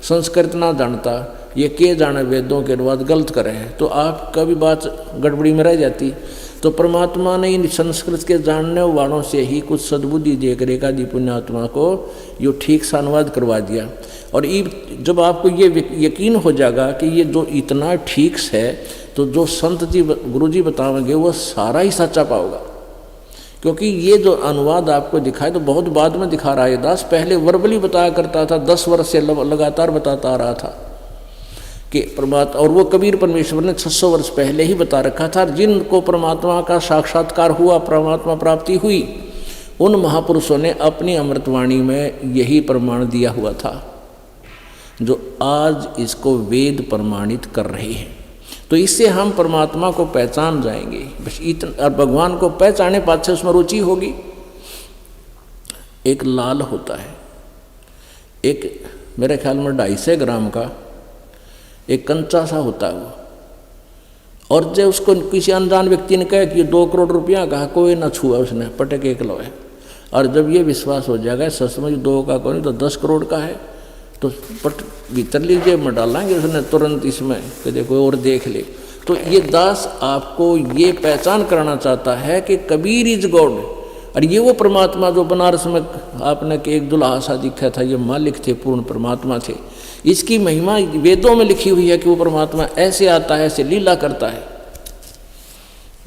Speaker 1: संस्कृत ना जानता, ये के जाने वेदों के अनुवाद गलत करे हैं, तो आपका भी बात गड़बड़ी में रह जाती। तो परमात्मा ने इन संस्कृत के जानने वालों से ही कुछ सद्बुद्धि देकर एक आदि पुण्यात्मा को यो ठीक सा अनुवाद करवा दिया। और जब आपको ये यकीन हो जाएगा कि ये जो इतना ठीक है, तो जो संत जी गुरु जी बताएंगे वो सारा ही सच्चा पाओगा। क्योंकि ये जो अनुवाद आपको दिखाए तो बहुत बाद में दिखा रहा है दास, पहले वर्बली बताया करता था, 10 वर्ष से लगातार बताता आ रहा था कि परमात्मा, और वो कबीर परमेश्वर ने 600 वर्ष पहले ही बता रखा था। जिनको परमात्मा का साक्षात्कार हुआ, परमात्मा प्राप्ति हुई, उन महापुरुषों ने अपनी अमृतवाणी में यही प्रमाण दिया हुआ था, जो आज इसको वेद प्रमाणित कर रहे हैं। तो इससे हम परमात्मा को पहचान जाएंगे, बस इतना। और भगवान को पहचाने पाछे उसमें रुचि होगी। एक लाल होता है, एक मेरे ख्याल में 250 ग्राम का एक कंचा सा होता है वो, और जब उसको किसी अनजान व्यक्ति ने कहा कि 2 करोड़ रुपया का, कोई ना छुआ उसने, पटक एक लो है। और जब ये विश्वास हो जाएगा सचमुच 2 का कोई तो 10 करोड़ का है, तो पट भीतर लीजिए में डालेंगे उसने तुरंत इसमें कि देखो और देख ले। तो ये दास आपको ये पहचान कराना चाहता है कि कबीर इज गॉड, और ये वो परमात्मा जो बनारस में आपने कि एक दुल्हा सा दिखा था, ये मालिक थे, पूर्ण परमात्मा थे। इसकी महिमा वेदों में लिखी हुई है कि वो परमात्मा ऐसे आता है, ऐसे लीला करता है।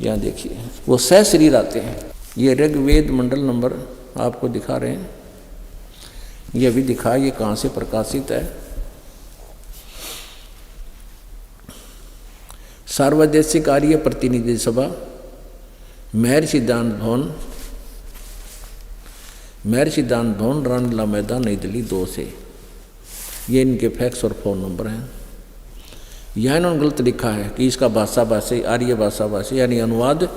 Speaker 1: यहाँ देखिए वो सहशरीर आते हैं। ये ऋग्वेद मंडल नंबर आपको दिखा रहे हैं, ये भी दिखा, ये कहाँ से प्रकाशित है। सार्वदेशिक आर्य प्रतिनिधि सभा, महर्षि सिद्धांत भवन, महर्षि सिद्धांत भवन, रामलीला मैदान, नई दिल्ली 2 से। ये इनके फैक्स और फ़ोन नंबर हैं। यहाँ इन्होंने गलत लिखा है कि इसका भाषा भाषी, आर्य भाषा भाषी, यानी अनुवाद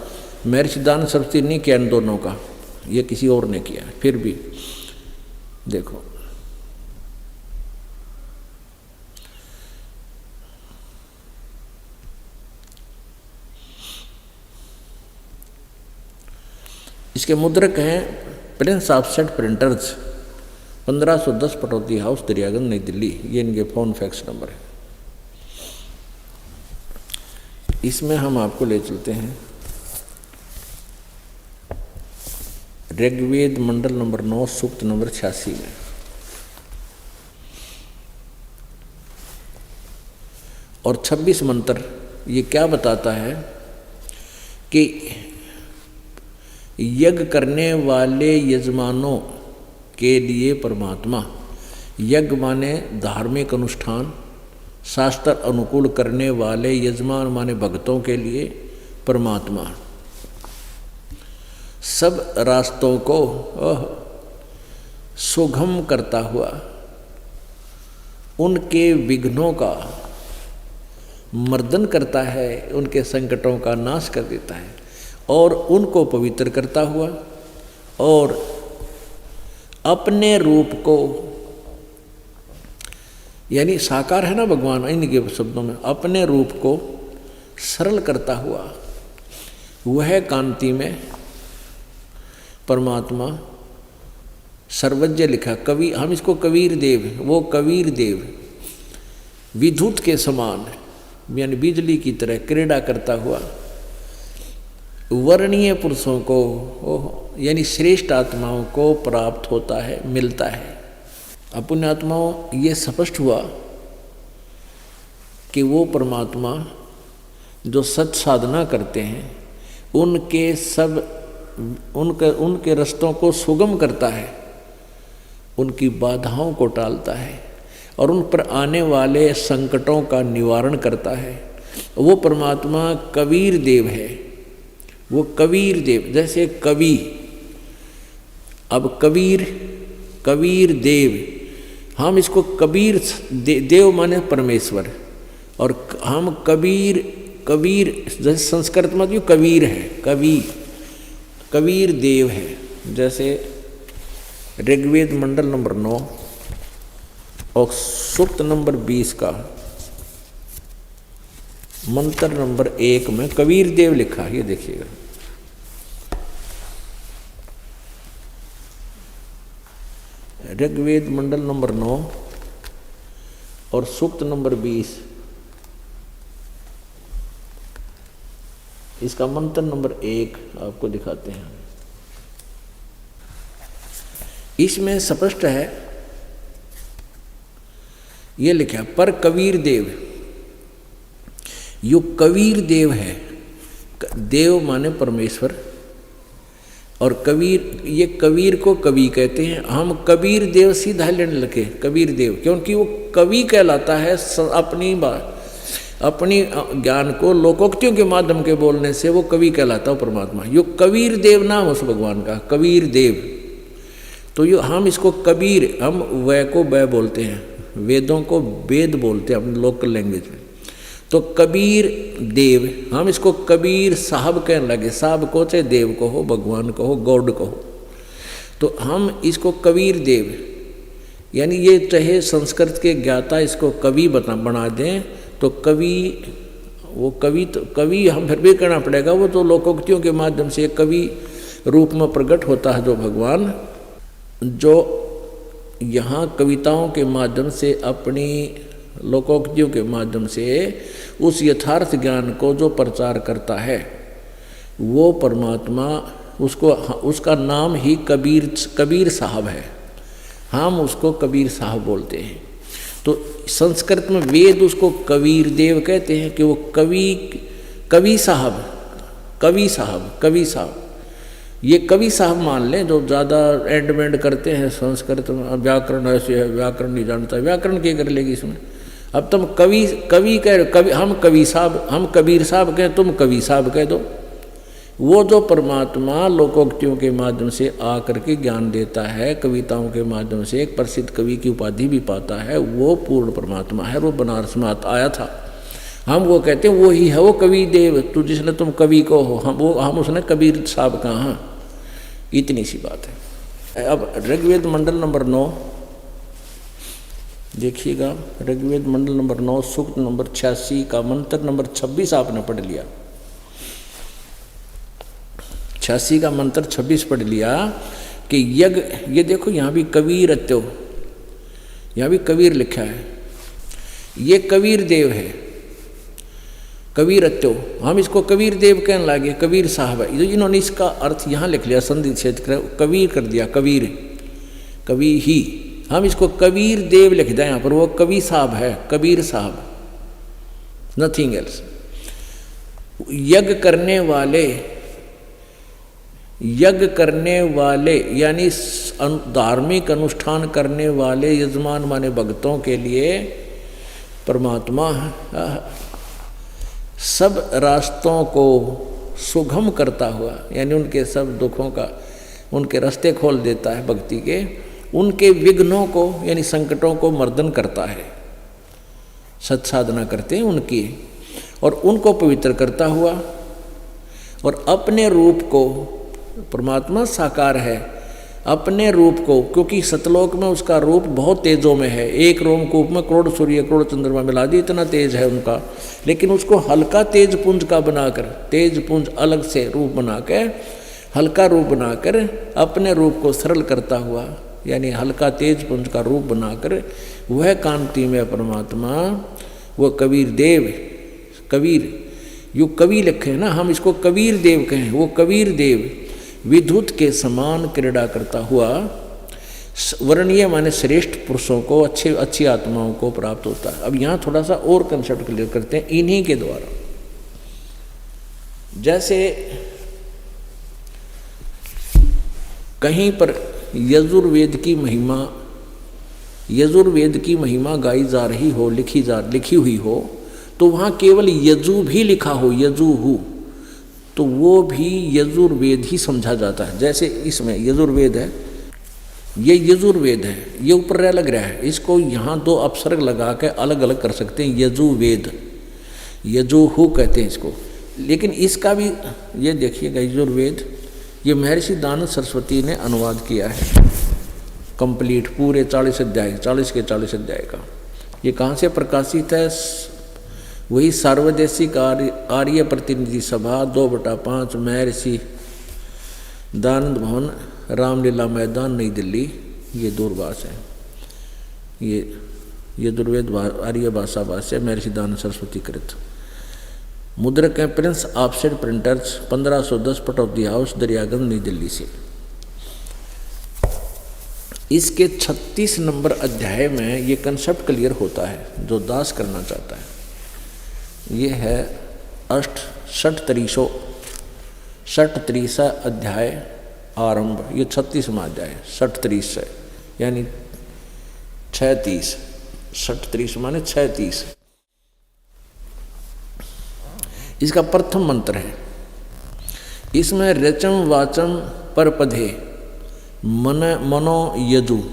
Speaker 1: महर्षि सिद्धांत सरस्वती नहीं किया इन दोनों का, ये किसी और ने किया। फिर भी देखो इसके मुद्रक हैं Prince of set printers, 1510 Pataudi house, Daryaganj, नई दिल्ली। ये इनके फ़ोन फैक्स नंबर है। इसमें हम आपको ले चलते हैं ऋग्वेद मंडल नंबर 9 सूक्त नंबर 86 में। और 26 मंत्र ये क्या बताता है कि यज्ञ करने वाले यजमानों के लिए परमात्मा, यज्ञ माने धार्मिक अनुष्ठान, शास्त्र अनुकूल करने वाले यजमान माने भक्तों के लिए परमात्मा सब रास्तों को सुगम करता हुआ उनके विघ्नों का मर्दन करता है, उनके संकटों का नाश कर देता है और उनको पवित्र करता हुआ और अपने रूप को, यानी साकार है ना भगवान, इनके शब्दों में अपने रूप को सरल करता हुआ वह कांति में परमात्मा सर्वज्ञ लिखा। कवि, हम इसको कबीर देव, वो कबीर देव विद्युत के समान यानी बिजली की तरह क्रीड़ा करता हुआ वर्णीय पुरुषों को यानी श्रेष्ठ आत्माओं को प्राप्त होता है, मिलता है। अपुण्य आत्माओं ये स्पष्ट हुआ कि वो परमात्मा जो सत साधना करते हैं उनके रास्तों को सुगम करता है, उनकी बाधाओं को टालता है और उन पर आने वाले संकटों का निवारण करता है। वो परमात्मा कबीर देव है। वो कबीर देव, जैसे कवि, अब कबीर देव, हम इसको कबीर देव माने परमेश्वर और हम कबीर जैसे संस्कृत में जो कबीर है, कबीर देव है। जैसे ऋग्वेद मंडल नंबर 9 और सूक्त नंबर 20 का मंत्र नंबर 1 में कबीर देव लिखा है, ये देखिएगा। ऋग्वेद मंडल नंबर 9 और सूक्त नंबर 20, इसका मंत्र नंबर 1 आपको दिखाते हैं। इसमें स्पष्ट है, ये लिखा पर कबीर देव, यो कबीर देव है। देव माने परमेश्वर और कबीर, ये कबीर को कवि कहते हैं। हम कबीर देव सीधा लेने लगे कबीर देव, क्योंकि वो कवि कहलाता है। अपनी ज्ञान को लोकोक्तियों के माध्यम के बोलने से वो कवि कहलाता है परमात्मा। यो कबीर देव नाम उस भगवान का, कबीर देव। तो यो हम इसको कबीर, हम वै को वै बोलते हैं, वेदों को वेद बोलते हैं अपने लोकल लैंग्वेज में। तो कबीर देव, हम इसको कबीर साहब कहने लगे। साहब को चाहे देव को हो, भगवान को हो, गॉड को हो, तो हम इसको कबीर देव, यानी ये चाहे संस्कृत के ज्ञाता इसको कवि बना दें तो कवि, वो कवि तो कवि हम फिर भी कहना पड़ेगा। वो तो लोकोक्तियों के माध्यम से कवि रूप में प्रकट होता है जो भगवान, जो यहाँ कविताओं के माध्यम से, अपनी लोकोक्तियों के माध्यम से उस यथार्थ ज्ञान को जो प्रचार करता है, वो परमात्मा, उसका नाम ही कबीर साहब है। हम उसको कबीर साहब बोलते हैं। तो संस्कृत में वेद उसको कबीर देव कहते हैं कि वो कवि साहब ये कवि साहब मान लें, जो ज़्यादा एंड करते हैं संस्कृत में। व्याकरण ऐसे है, व्याकरण नहीं जानता, व्याकरण क्या कर लेगी इसमें। अब तुम कवि कह, हम कबीर साहब कहें, तुम कवि साहब कह दो। वो जो परमात्मा लोकोक्तियों के माध्यम से आकर के ज्ञान देता है, कविताओं के माध्यम से एक प्रसिद्ध कवि की उपाधि भी पाता है, वो पूर्ण परमात्मा है। वो बनारस में आया था, हम वो कहते हैं वो ही है वो कवि देव। तो जिसने तुम कवि को हो, हम उसने कबीर साहब कहा। हाँ, इतनी सी बात है। अब ऋग्वेद मंडल नंबर 9 देखिएगा। ऋग्वेद मंडल नंबर 9 सूक्त नंबर 86 का मंत्र नंबर 26 आपने पढ़ लिया। 86 का मंत्र 26 पढ़ लिया कि यज्ञ, ये देखो यहाँ भी कबीर अत्यो, यहाँ भी कबीर लिखा है। ये कबीर देव है। कबीरत्यो, हम इसको कबीर देव कहने लगे, कबीर साहब है। इन्होंने इसका अर्थ यहाँ लिख लिया, संधि छेद कर कबीर कर दिया, कबीर कवि ही, हम इसको कबीर देव लिख दें यहाँ पर, वो कवि साहब है, कबीर साहब, नथिंग एल्स। यज्ञ करने वाले यानी धार्मिक अनुष्ठान करने वाले यजमान माने भक्तों के लिए परमात्मा सब रास्तों को सुगम करता हुआ, यानी उनके सब दुखों का उनके रास्ते खोल देता है भक्ति के, उनके विघ्नों को यानी संकटों को मर्दन करता है, सत्साधना करते हैं उनकी, और उनको पवित्र करता हुआ, और अपने रूप को, परमात्मा साकार है, अपने रूप को, क्योंकि सतलोक में उसका रूप बहुत तेजों में है, एक रोमकूप में करोड़ सूर्य करोड़ चंद्रमा मिला दी, इतना तेज है उनका, लेकिन उसको हल्का तेज पुंज का बनाकर, तेज पुंज अलग से रूप बना के, हल्का रूप बनाकर अपने रूप को सरल करता हुआ, यानी हल्का तेज पुंज का रूप बनाकर वह कांति में परमात्मा, वो कबीर देव, कबीर यो कवि लिखे ना, हम इसको कबीर देव कहें, वो कबीर देव विद्युत के समान क्रीड़ा करता हुआ वर्णीय माने श्रेष्ठ पुरुषों को, अच्छी आत्माओं को प्राप्त होता है। अब यहाँ थोड़ा सा और कंसेप्ट क्लियर करते हैं इन्हीं के द्वारा। जैसे कहीं पर यजुर्वेद की महिमा गाई जा रही हो, लिखी हुई हो, तो वहाँ केवल यजु भी लिखा हो, यजुहु, तो वो भी यजुर्वेद ही समझा जाता है। जैसे इसमें यजुर्वेद है, ये यजुर्वेद है, ये ऊपर लग रहा है, इसको यहाँ दो अपसर्ग लगा के अलग अलग कर सकते हैं, यजुवेद, यजुहु कहते हैं इसको। लेकिन इसका भी ये देखिएगा, यजुर्वेद ये महर्षि दानव सरस्वती ने अनुवाद किया है कंप्लीट, पूरे 40 अध्याय, 40 के 40 अध्याय का। ये कहाँ से प्रकाशित है? वही सार्वदेशिक आर्य प्रतिनिधि सभा 2/5 महर्षि दानंद भवन, रामलीला मैदान, नई दिल्ली, ये दूरभाष है। ये यजुर्वेद आर्य भाषा भाष्य महर्षि दानंद सरस्वती कृत। मुद्रक है Prince offset printers, 1510 Pataudi house, Daryaganj, नई दिल्ली से। इसके 36 नंबर अध्याय में ये कंसेप्ट क्लियर होता है जो दास करना चाहता है। ये है षट्त्रीसा अध्याय आरंभ, ये 36वां अध्याय है, 36 है यानी 36, 36 माने 36। इसका प्रथम मंत्र है, इसमें रचम वाचम परपधे मनो यजु,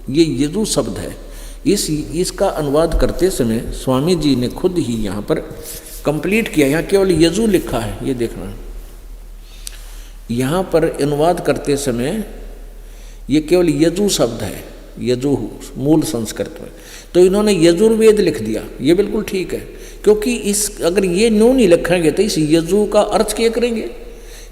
Speaker 1: ये यजु शब्द है। इसका अनुवाद करते समय स्वामी जी ने खुद ही यहाँ पर कंप्लीट किया, यहाँ केवल यजु लिखा है, ये देखना। यहाँ पर अनुवाद करते समय ये केवल यजु शब्द है, यजु मूल संस्कृत में, तो इन्होंने यजुर्वेद लिख दिया, ये बिल्कुल ठीक है, क्योंकि अगर ये नो नहीं लिखेंगे तो इस यजु का अर्थ क्या करेंगे?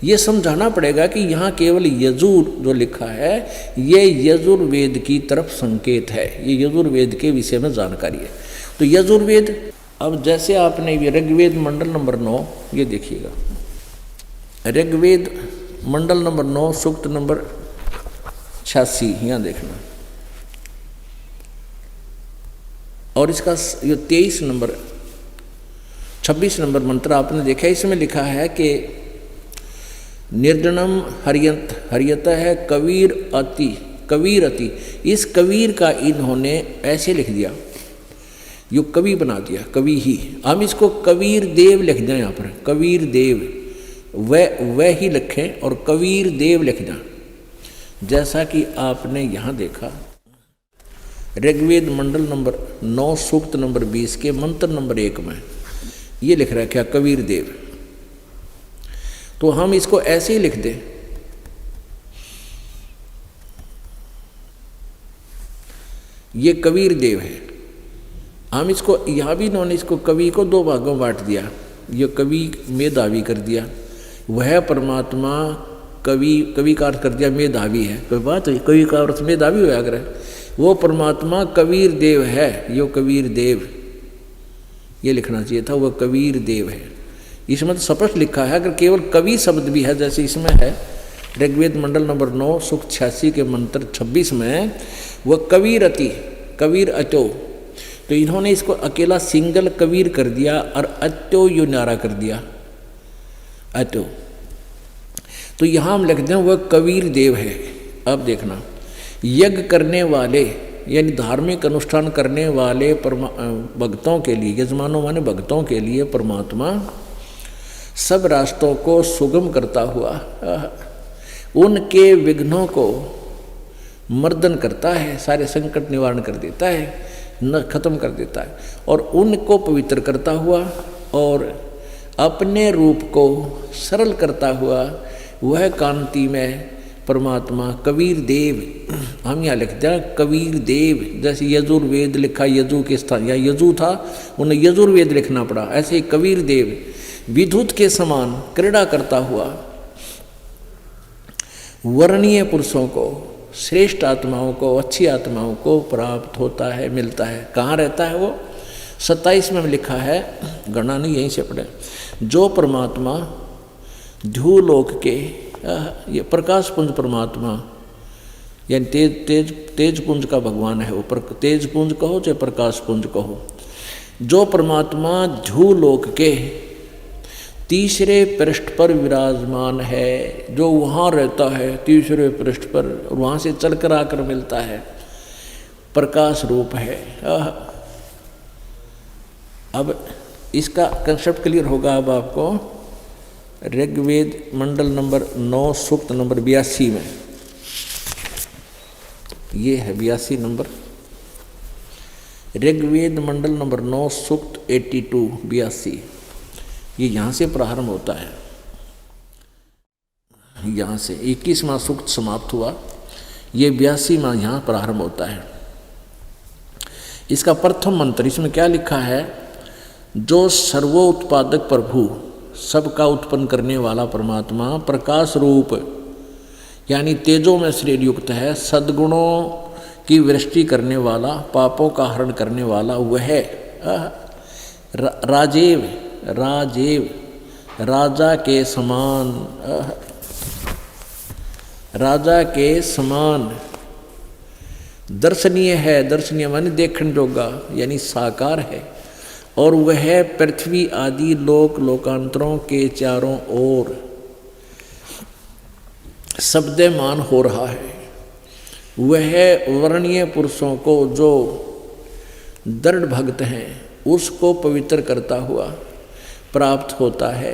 Speaker 1: ये समझाना पड़ेगा कि यहाँ केवल यजुर जो लिखा है ये यजुर्वेद की तरफ संकेत है, ये यजुर्वेद के विषय में जानकारी है। तो यजुर्वेद, अब जैसे आपने ये ऋग्वेद मंडल नंबर 9, ये देखिएगा, ऋग्वेद मंडल नंबर 9 सूक्त नंबर 86, यहाँ देखना, और इसका ये 26 नंबर मंत्र आपने देखा, इसमें लिखा है कि निर्जनम हरियत है कबीर अति। इस कबीर का इन्होंने ऐसे लिख दिया, यो कवि बना दिया, कवि ही। हम इसको कबीर देव लिख दें, यहाँ पर कबीर देव, वह ही लिखें और कबीर देव लिख दें। जैसा कि आपने यहाँ देखा ऋग्वेद मंडल नंबर 9 सूक्त नंबर 20 के मंत्र नंबर 1 में ये लिख रखा है कबीर देव, तो हम इसको ऐसे ही लिख दें, ये कबीर देव है। हम इसको यहाँ भी इन्होंने इसको कवि को 2 भागों में बांट दिया, ये कवि मेधावी कर दिया, वह परमात्मा कवि का अर्थ कर दिया मेधावी है, कोई बात है, कवि का अर्थ मेधावी हो अगर वो परमात्मा कबीर देव है, यो कबीर देव, ये लिखना चाहिए था, वह कबीर देव है। इसमें तो स्पष्ट लिखा है, अगर केवल कवि शब्द भी है जैसे इसमें है ऋग्वेद मंडल नंबर 9 सूक्त 86 के मंत्र 26 में, वह कबीर अति कबीर अत्यो, तो इन्होंने इसको अकेला सिंगल कबीर कर दिया और अत्यो यू न्यारा कर दिया अत्यो। तो यहाँ हम लिखते हैं वह कबीर देव है। अब देखना, यज्ञ करने वाले यानी धार्मिक अनुष्ठान करने वाले भक्तों के लिए, यजमानों माने भक्तों के लिए परमात्मा सब रास्तों को सुगम करता हुआ उनके विघ्नों को मर्दन करता है, सारे संकट निवारण कर देता है, न खत्म कर देता है, और उनको पवित्र करता हुआ और अपने रूप को सरल करता हुआ वह कांति में परमात्मा कबीर देव, हम यहाँ लिखते हैं कबीर देव, जैसे यजुर्वेद लिखा यजु के स्थान या यजु था उन्हें यजुर्वेद लिखना पड़ा, ऐसे कबीर देव विद्युत के समान क्रीड़ा करता हुआ वर्णीय पुरुषों को, श्रेष्ठ आत्माओं को, अच्छी आत्माओं को प्राप्त होता है, मिलता है। कहाँ रहता है वो? 27 में लिखा है, गणना नहीं यहीं से पढ़े, जो परमात्मा ध्यूलोक के, ये प्रकाश पुंज परमात्मा यानी तेज पुंज का भगवान है वो, तेज पुंज कहो चाहे प्रकाश पुंज कहो, जो परमात्मा ध्यूलोक के तीसरे पृष्ठ पर विराजमान है, जो वहाँ रहता है तीसरे पृष्ठ पर, वहाँ से चल कर आकर मिलता है, प्रकाश रूप है। अब इसका कंसेप्ट क्लियर होगा अब आपको। ऋग्वेद मंडल नंबर 9 सूक्त नंबर 82 में, ये है 82 नंबर, ऋग्वेद मंडल नंबर 9 सूक्त 82 82, ये यहाँ से प्रारंभ होता है, यहाँ से 21वां सूक्त समाप्त हुआ, ये 82वां यहाँ प्रारंभ होता है। इसका प्रथम मंत्र इसमें क्या लिखा है? जो सर्वोत्पादक प्रभु, सबका उत्पन्न करने वाला परमात्मा, प्रकाश रूप यानी तेजों में श्रेय युक्त है, सद्गुणों की वृष्टि करने वाला, पापों का हरण करने वाला, वह राजेव राजेव राजा के समान, राजा के समान दर्शनीय है, दर्शनीय माने देखने जोगा यानी साकार है, और वह पृथ्वी आदि लोक लोकांतरों के चारों ओर शब्दमान हो रहा है। वह वर्णीय पुरुषों को जो दृढ़ भक्त हैं उसको पवित्र करता हुआ प्राप्त होता है,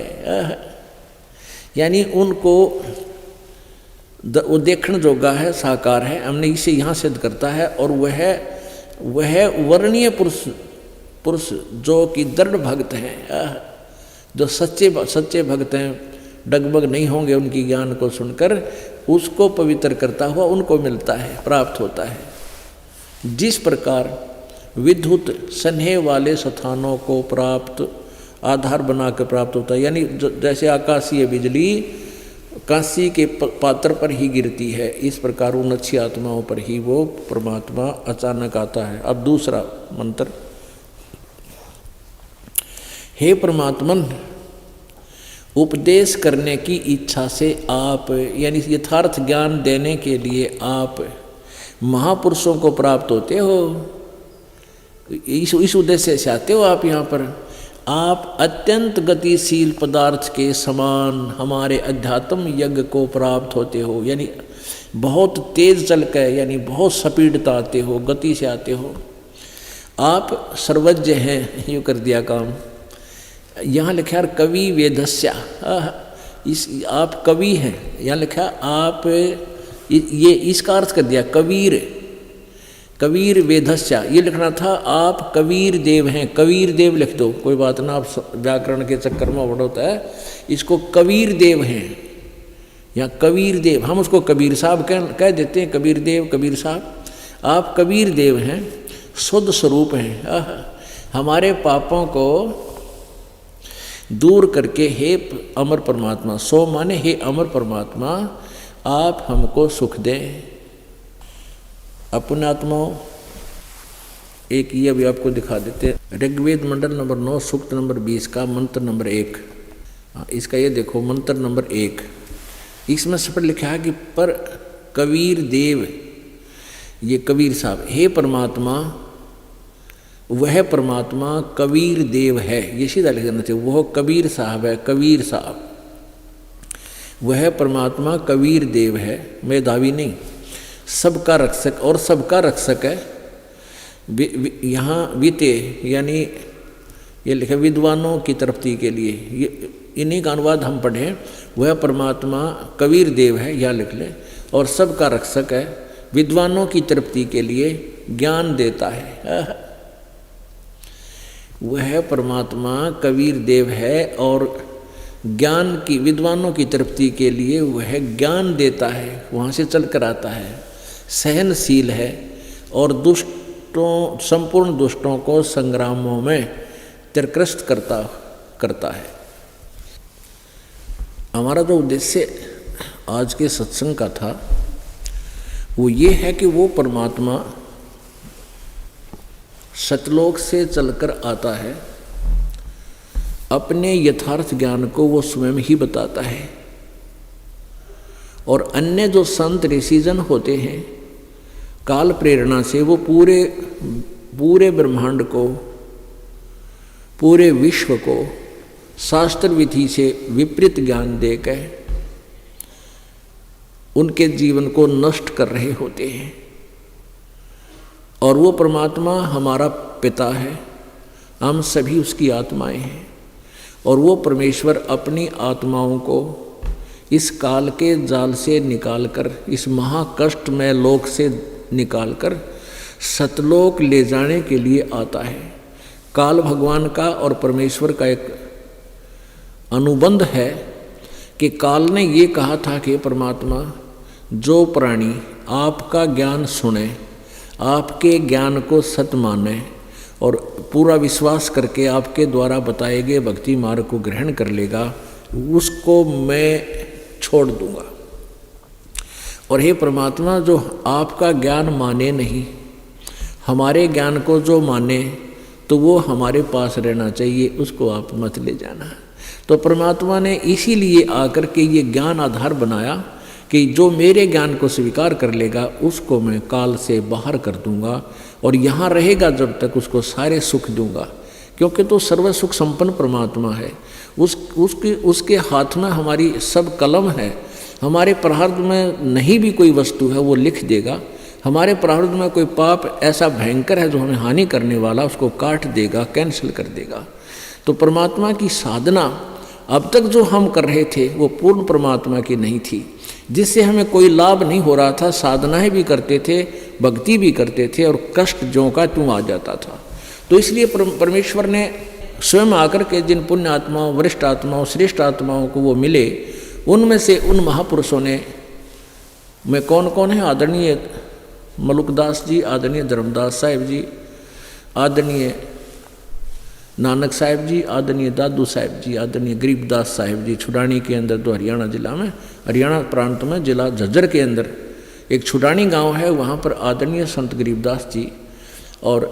Speaker 1: यानी उनको वो देखने जोगा है, साकार है, हमने इसे यहाँ सिद्ध करता है। और वह वर्णीय पुरुष जो कि दृढ़ भक्त हैं, जो सच्चे भक्त हैं, डगमग नहीं होंगे उनकी ज्ञान को सुनकर, उसको पवित्र करता हुआ उनको मिलता है, प्राप्त होता है। जिस प्रकार विद्युत स्नेह वाले स्थानों को प्राप्त आधार बनाकर प्राप्त होता है, यानी जैसे आकाशीय बिजली कांसी के पात्र पर ही गिरती है, इस प्रकार उन अच्छी आत्माओं पर ही वो परमात्मा अचानक आता है। अब दूसरा मंत्र, हे परमात्मन, उपदेश करने की इच्छा से आप, यानी यथार्थ ज्ञान देने के लिए आप महापुरुषों को प्राप्त होते हो, इस उद्देश्य से आते हो आप यहाँ पर। आप अत्यंत गतिशील पदार्थ के समान हमारे अध्यात्म यज्ञ को प्राप्त होते हो, यानी बहुत तेज चल कर, यानी बहुत स्पीडता आते हो, गति से आते हो। आप सर्वज्ञ हैं, यूँ कर दिया काम। यहाँ लिखा है कवि वेदस्या, इस आप कवि हैं, यहाँ लिखा आप, ये इसका अर्थ कर दिया कबीर वेदस्या, ये लिखना था आप कबीर देव हैं, कबीर देव लिख दो, कोई बात ना, आप व्याकरण के चक्कर में बड़ा होता है, इसको कबीर देव हैं, यहाँ कबीर देव, हम उसको कबीर साहब कह देते हैं, कबीर देव, कबीर साहब, आप कबीर देव हैं, शुद्ध स्वरूप हैं, हमारे पापों को दूर करके हे अमर परमात्मा, सो माने हे अमर परमात्मा, आप हमको सुख दें। अपने आत्माओं, एक ये अभी आपको दिखा देते हैं। ऋग्वेद मंडल नंबर 9 सूक्त नंबर 20 का मंत्र नंबर 1। इसका ये देखो मंत्र नंबर 1, इसमें सब लिखा है कि पर कबीर देव, ये कबीर साहब, हे परमात्मा, वह परमात्मा कबीर देव है, ये सीधा लिख देना चाहिए। वह कबीर साहब है, कबीर साहब, वह परमात्मा कबीर देव है, मेधावी नहीं, सबका रक्षक, और सबका रक्षक है। यहाँ बीते यानी ये लिखा विद्वानों की तृप्ति के लिए, ये इन्हीं का अनुवाद हम पढ़ें। वह परमात्मा कबीर देव है, यह लिख लें, और सबका रक्षक है, विद्वानों की तृप्ति के लिए ज्ञान देता है। वह परमात्मा कबीर देव है और ज्ञान की, विद्वानों की तृप्ति के लिए वह ज्ञान देता है, वहाँ से चल कर आता है, सहनशील है और दुष्टों, संपूर्ण दुष्टों को संग्रामों में तिरस्कृत करता है। हमारा जो उद्देश्य आज के सत्संग का था वो ये है कि वो परमात्मा सतलोक से चलकर आता है, अपने यथार्थ ज्ञान को वो स्वयं ही बताता है, और अन्य जो संत ऋषिजन होते हैं काल प्रेरणा से वो पूरे ब्रह्मांड को, पूरे विश्व को शास्त्र विधि से विपरीत ज्ञान देकर उनके जीवन को नष्ट कर रहे होते हैं। और वो परमात्मा हमारा पिता है, हम सभी उसकी आत्माएं हैं, और वो परमेश्वर अपनी आत्माओं को इस काल के जाल से निकालकर, इस महाकष्ट में लोक से निकालकर सतलोक ले जाने के लिए आता है। काल भगवान का और परमेश्वर का एक अनुबंध है कि काल ने ये कहा था कि परमात्मा, जो प्राणी आपका ज्ञान सुने, आपके ज्ञान को सत्य माने और पूरा विश्वास करके आपके द्वारा बताए गए भक्ति मार्ग को ग्रहण कर लेगा, उसको मैं छोड़ दूंगा। और हे परमात्मा, जो आपका ज्ञान माने नहीं, हमारे ज्ञान को जो माने, तो वो हमारे पास रहना चाहिए, उसको आप मत ले जाना। तो परमात्मा ने इसीलिए आकर के ये ज्ञान आधार बनाया कि जो मेरे ज्ञान को स्वीकार कर लेगा उसको मैं काल से बाहर कर दूंगा, और यहाँ रहेगा जब तक उसको सारे सुख दूंगा, क्योंकि तो सर्व सुख संपन्न परमात्मा है। उसके हाथ में हमारी सब कलम है। हमारे प्रारब्ध में नहीं भी कोई वस्तु है वो लिख देगा, हमारे प्रारब्ध में कोई पाप ऐसा भयंकर है जो हमें हानि करने वाला, उसको काट देगा, कैंसिल कर देगा। तो परमात्मा की साधना अब तक जो हम कर रहे थे वो पूर्ण परमात्मा की नहीं थी, जिससे हमें कोई लाभ नहीं हो रहा था। साधनाएं भी करते थे, भक्ति भी करते थे, और कष्ट ज्यों का त्यों आ जाता था। तो इसलिए परमेश्वर ने स्वयं आकर के जिन पुण्य आत्माओं, वरिष्ठ आत्माओं, श्रेष्ठ आत्माओं को वो मिले, उनमें से उन महापुरुषों ने, में कौन कौन है? आदरणीय मलुकदास जी, आदरणीय धर्मदास साहिब जी, आदरणीय नानक साहिब जी, आदरणीय दादू साहिब जी, आदरणीय गरीबदास साहिब जी, छुडानी के अंदर, तो हरियाणा जिला में, हरियाणा प्रांत में, जिला झज्जर के अंदर एक छुडानी गांव है, वहाँ पर आदरणीय संत गरीबदास जी, और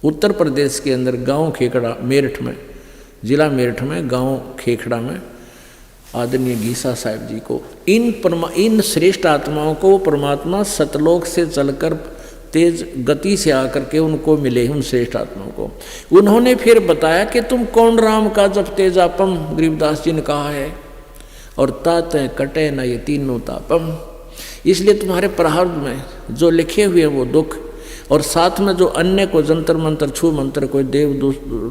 Speaker 1: उत्तर प्रदेश के अंदर गांव खेखड़ा, मेरठ में, जिला मेरठ में गांव खेखड़ा में आदरणीय गीसा साहिब जी को, इन श्रेष्ठ आत्माओं को परमात्मा सतलोक से चलकर तेज गति से आकर के उनको मिले, उन श्रेष्ठ आत्माओं को। उन्होंने फिर बताया कि तुम कौन राम का जब तेजापम, गरीबदास जी ने कहा है, और तात कटे न ये तीनों तापम। इसलिए तुम्हारे प्रारब्ध में जो लिखे हुए हैं वो दुख, और साथ में जो अन्य को जंतर मंत्र, छू मंत्र, कोई देव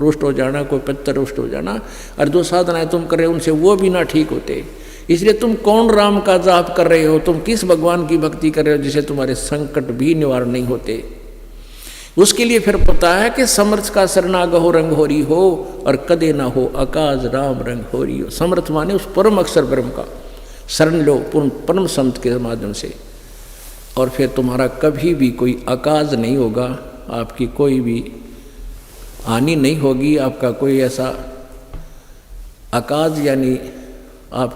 Speaker 1: रुष्ट हो जाना, कोई पितर रुष्ट हो जाना, और जो साधनाएं तुम कर रहे हो उनसे वो भी ना ठीक होते। इसलिए तुम कौन राम का जाप कर रहे हो, तुम किस भगवान की भक्ति कर रहे हो जिसे तुम्हारे संकट भी निवारण नहीं होते। उसके लिए फिर पता है कि समर्थ का शरणागह हो रंग होरी हो, और कदे ना हो अकाज राम रंग होरी हो। समर्थ माने उस परम अक्षर ब्रह्म का शरण लो परम संत के माध्यम से, और फिर तुम्हारा कभी भी कोई अकाज नहीं होगा, आपकी कोई भी हानि नहीं होगी, आपका कोई ऐसा अकाज यानी आप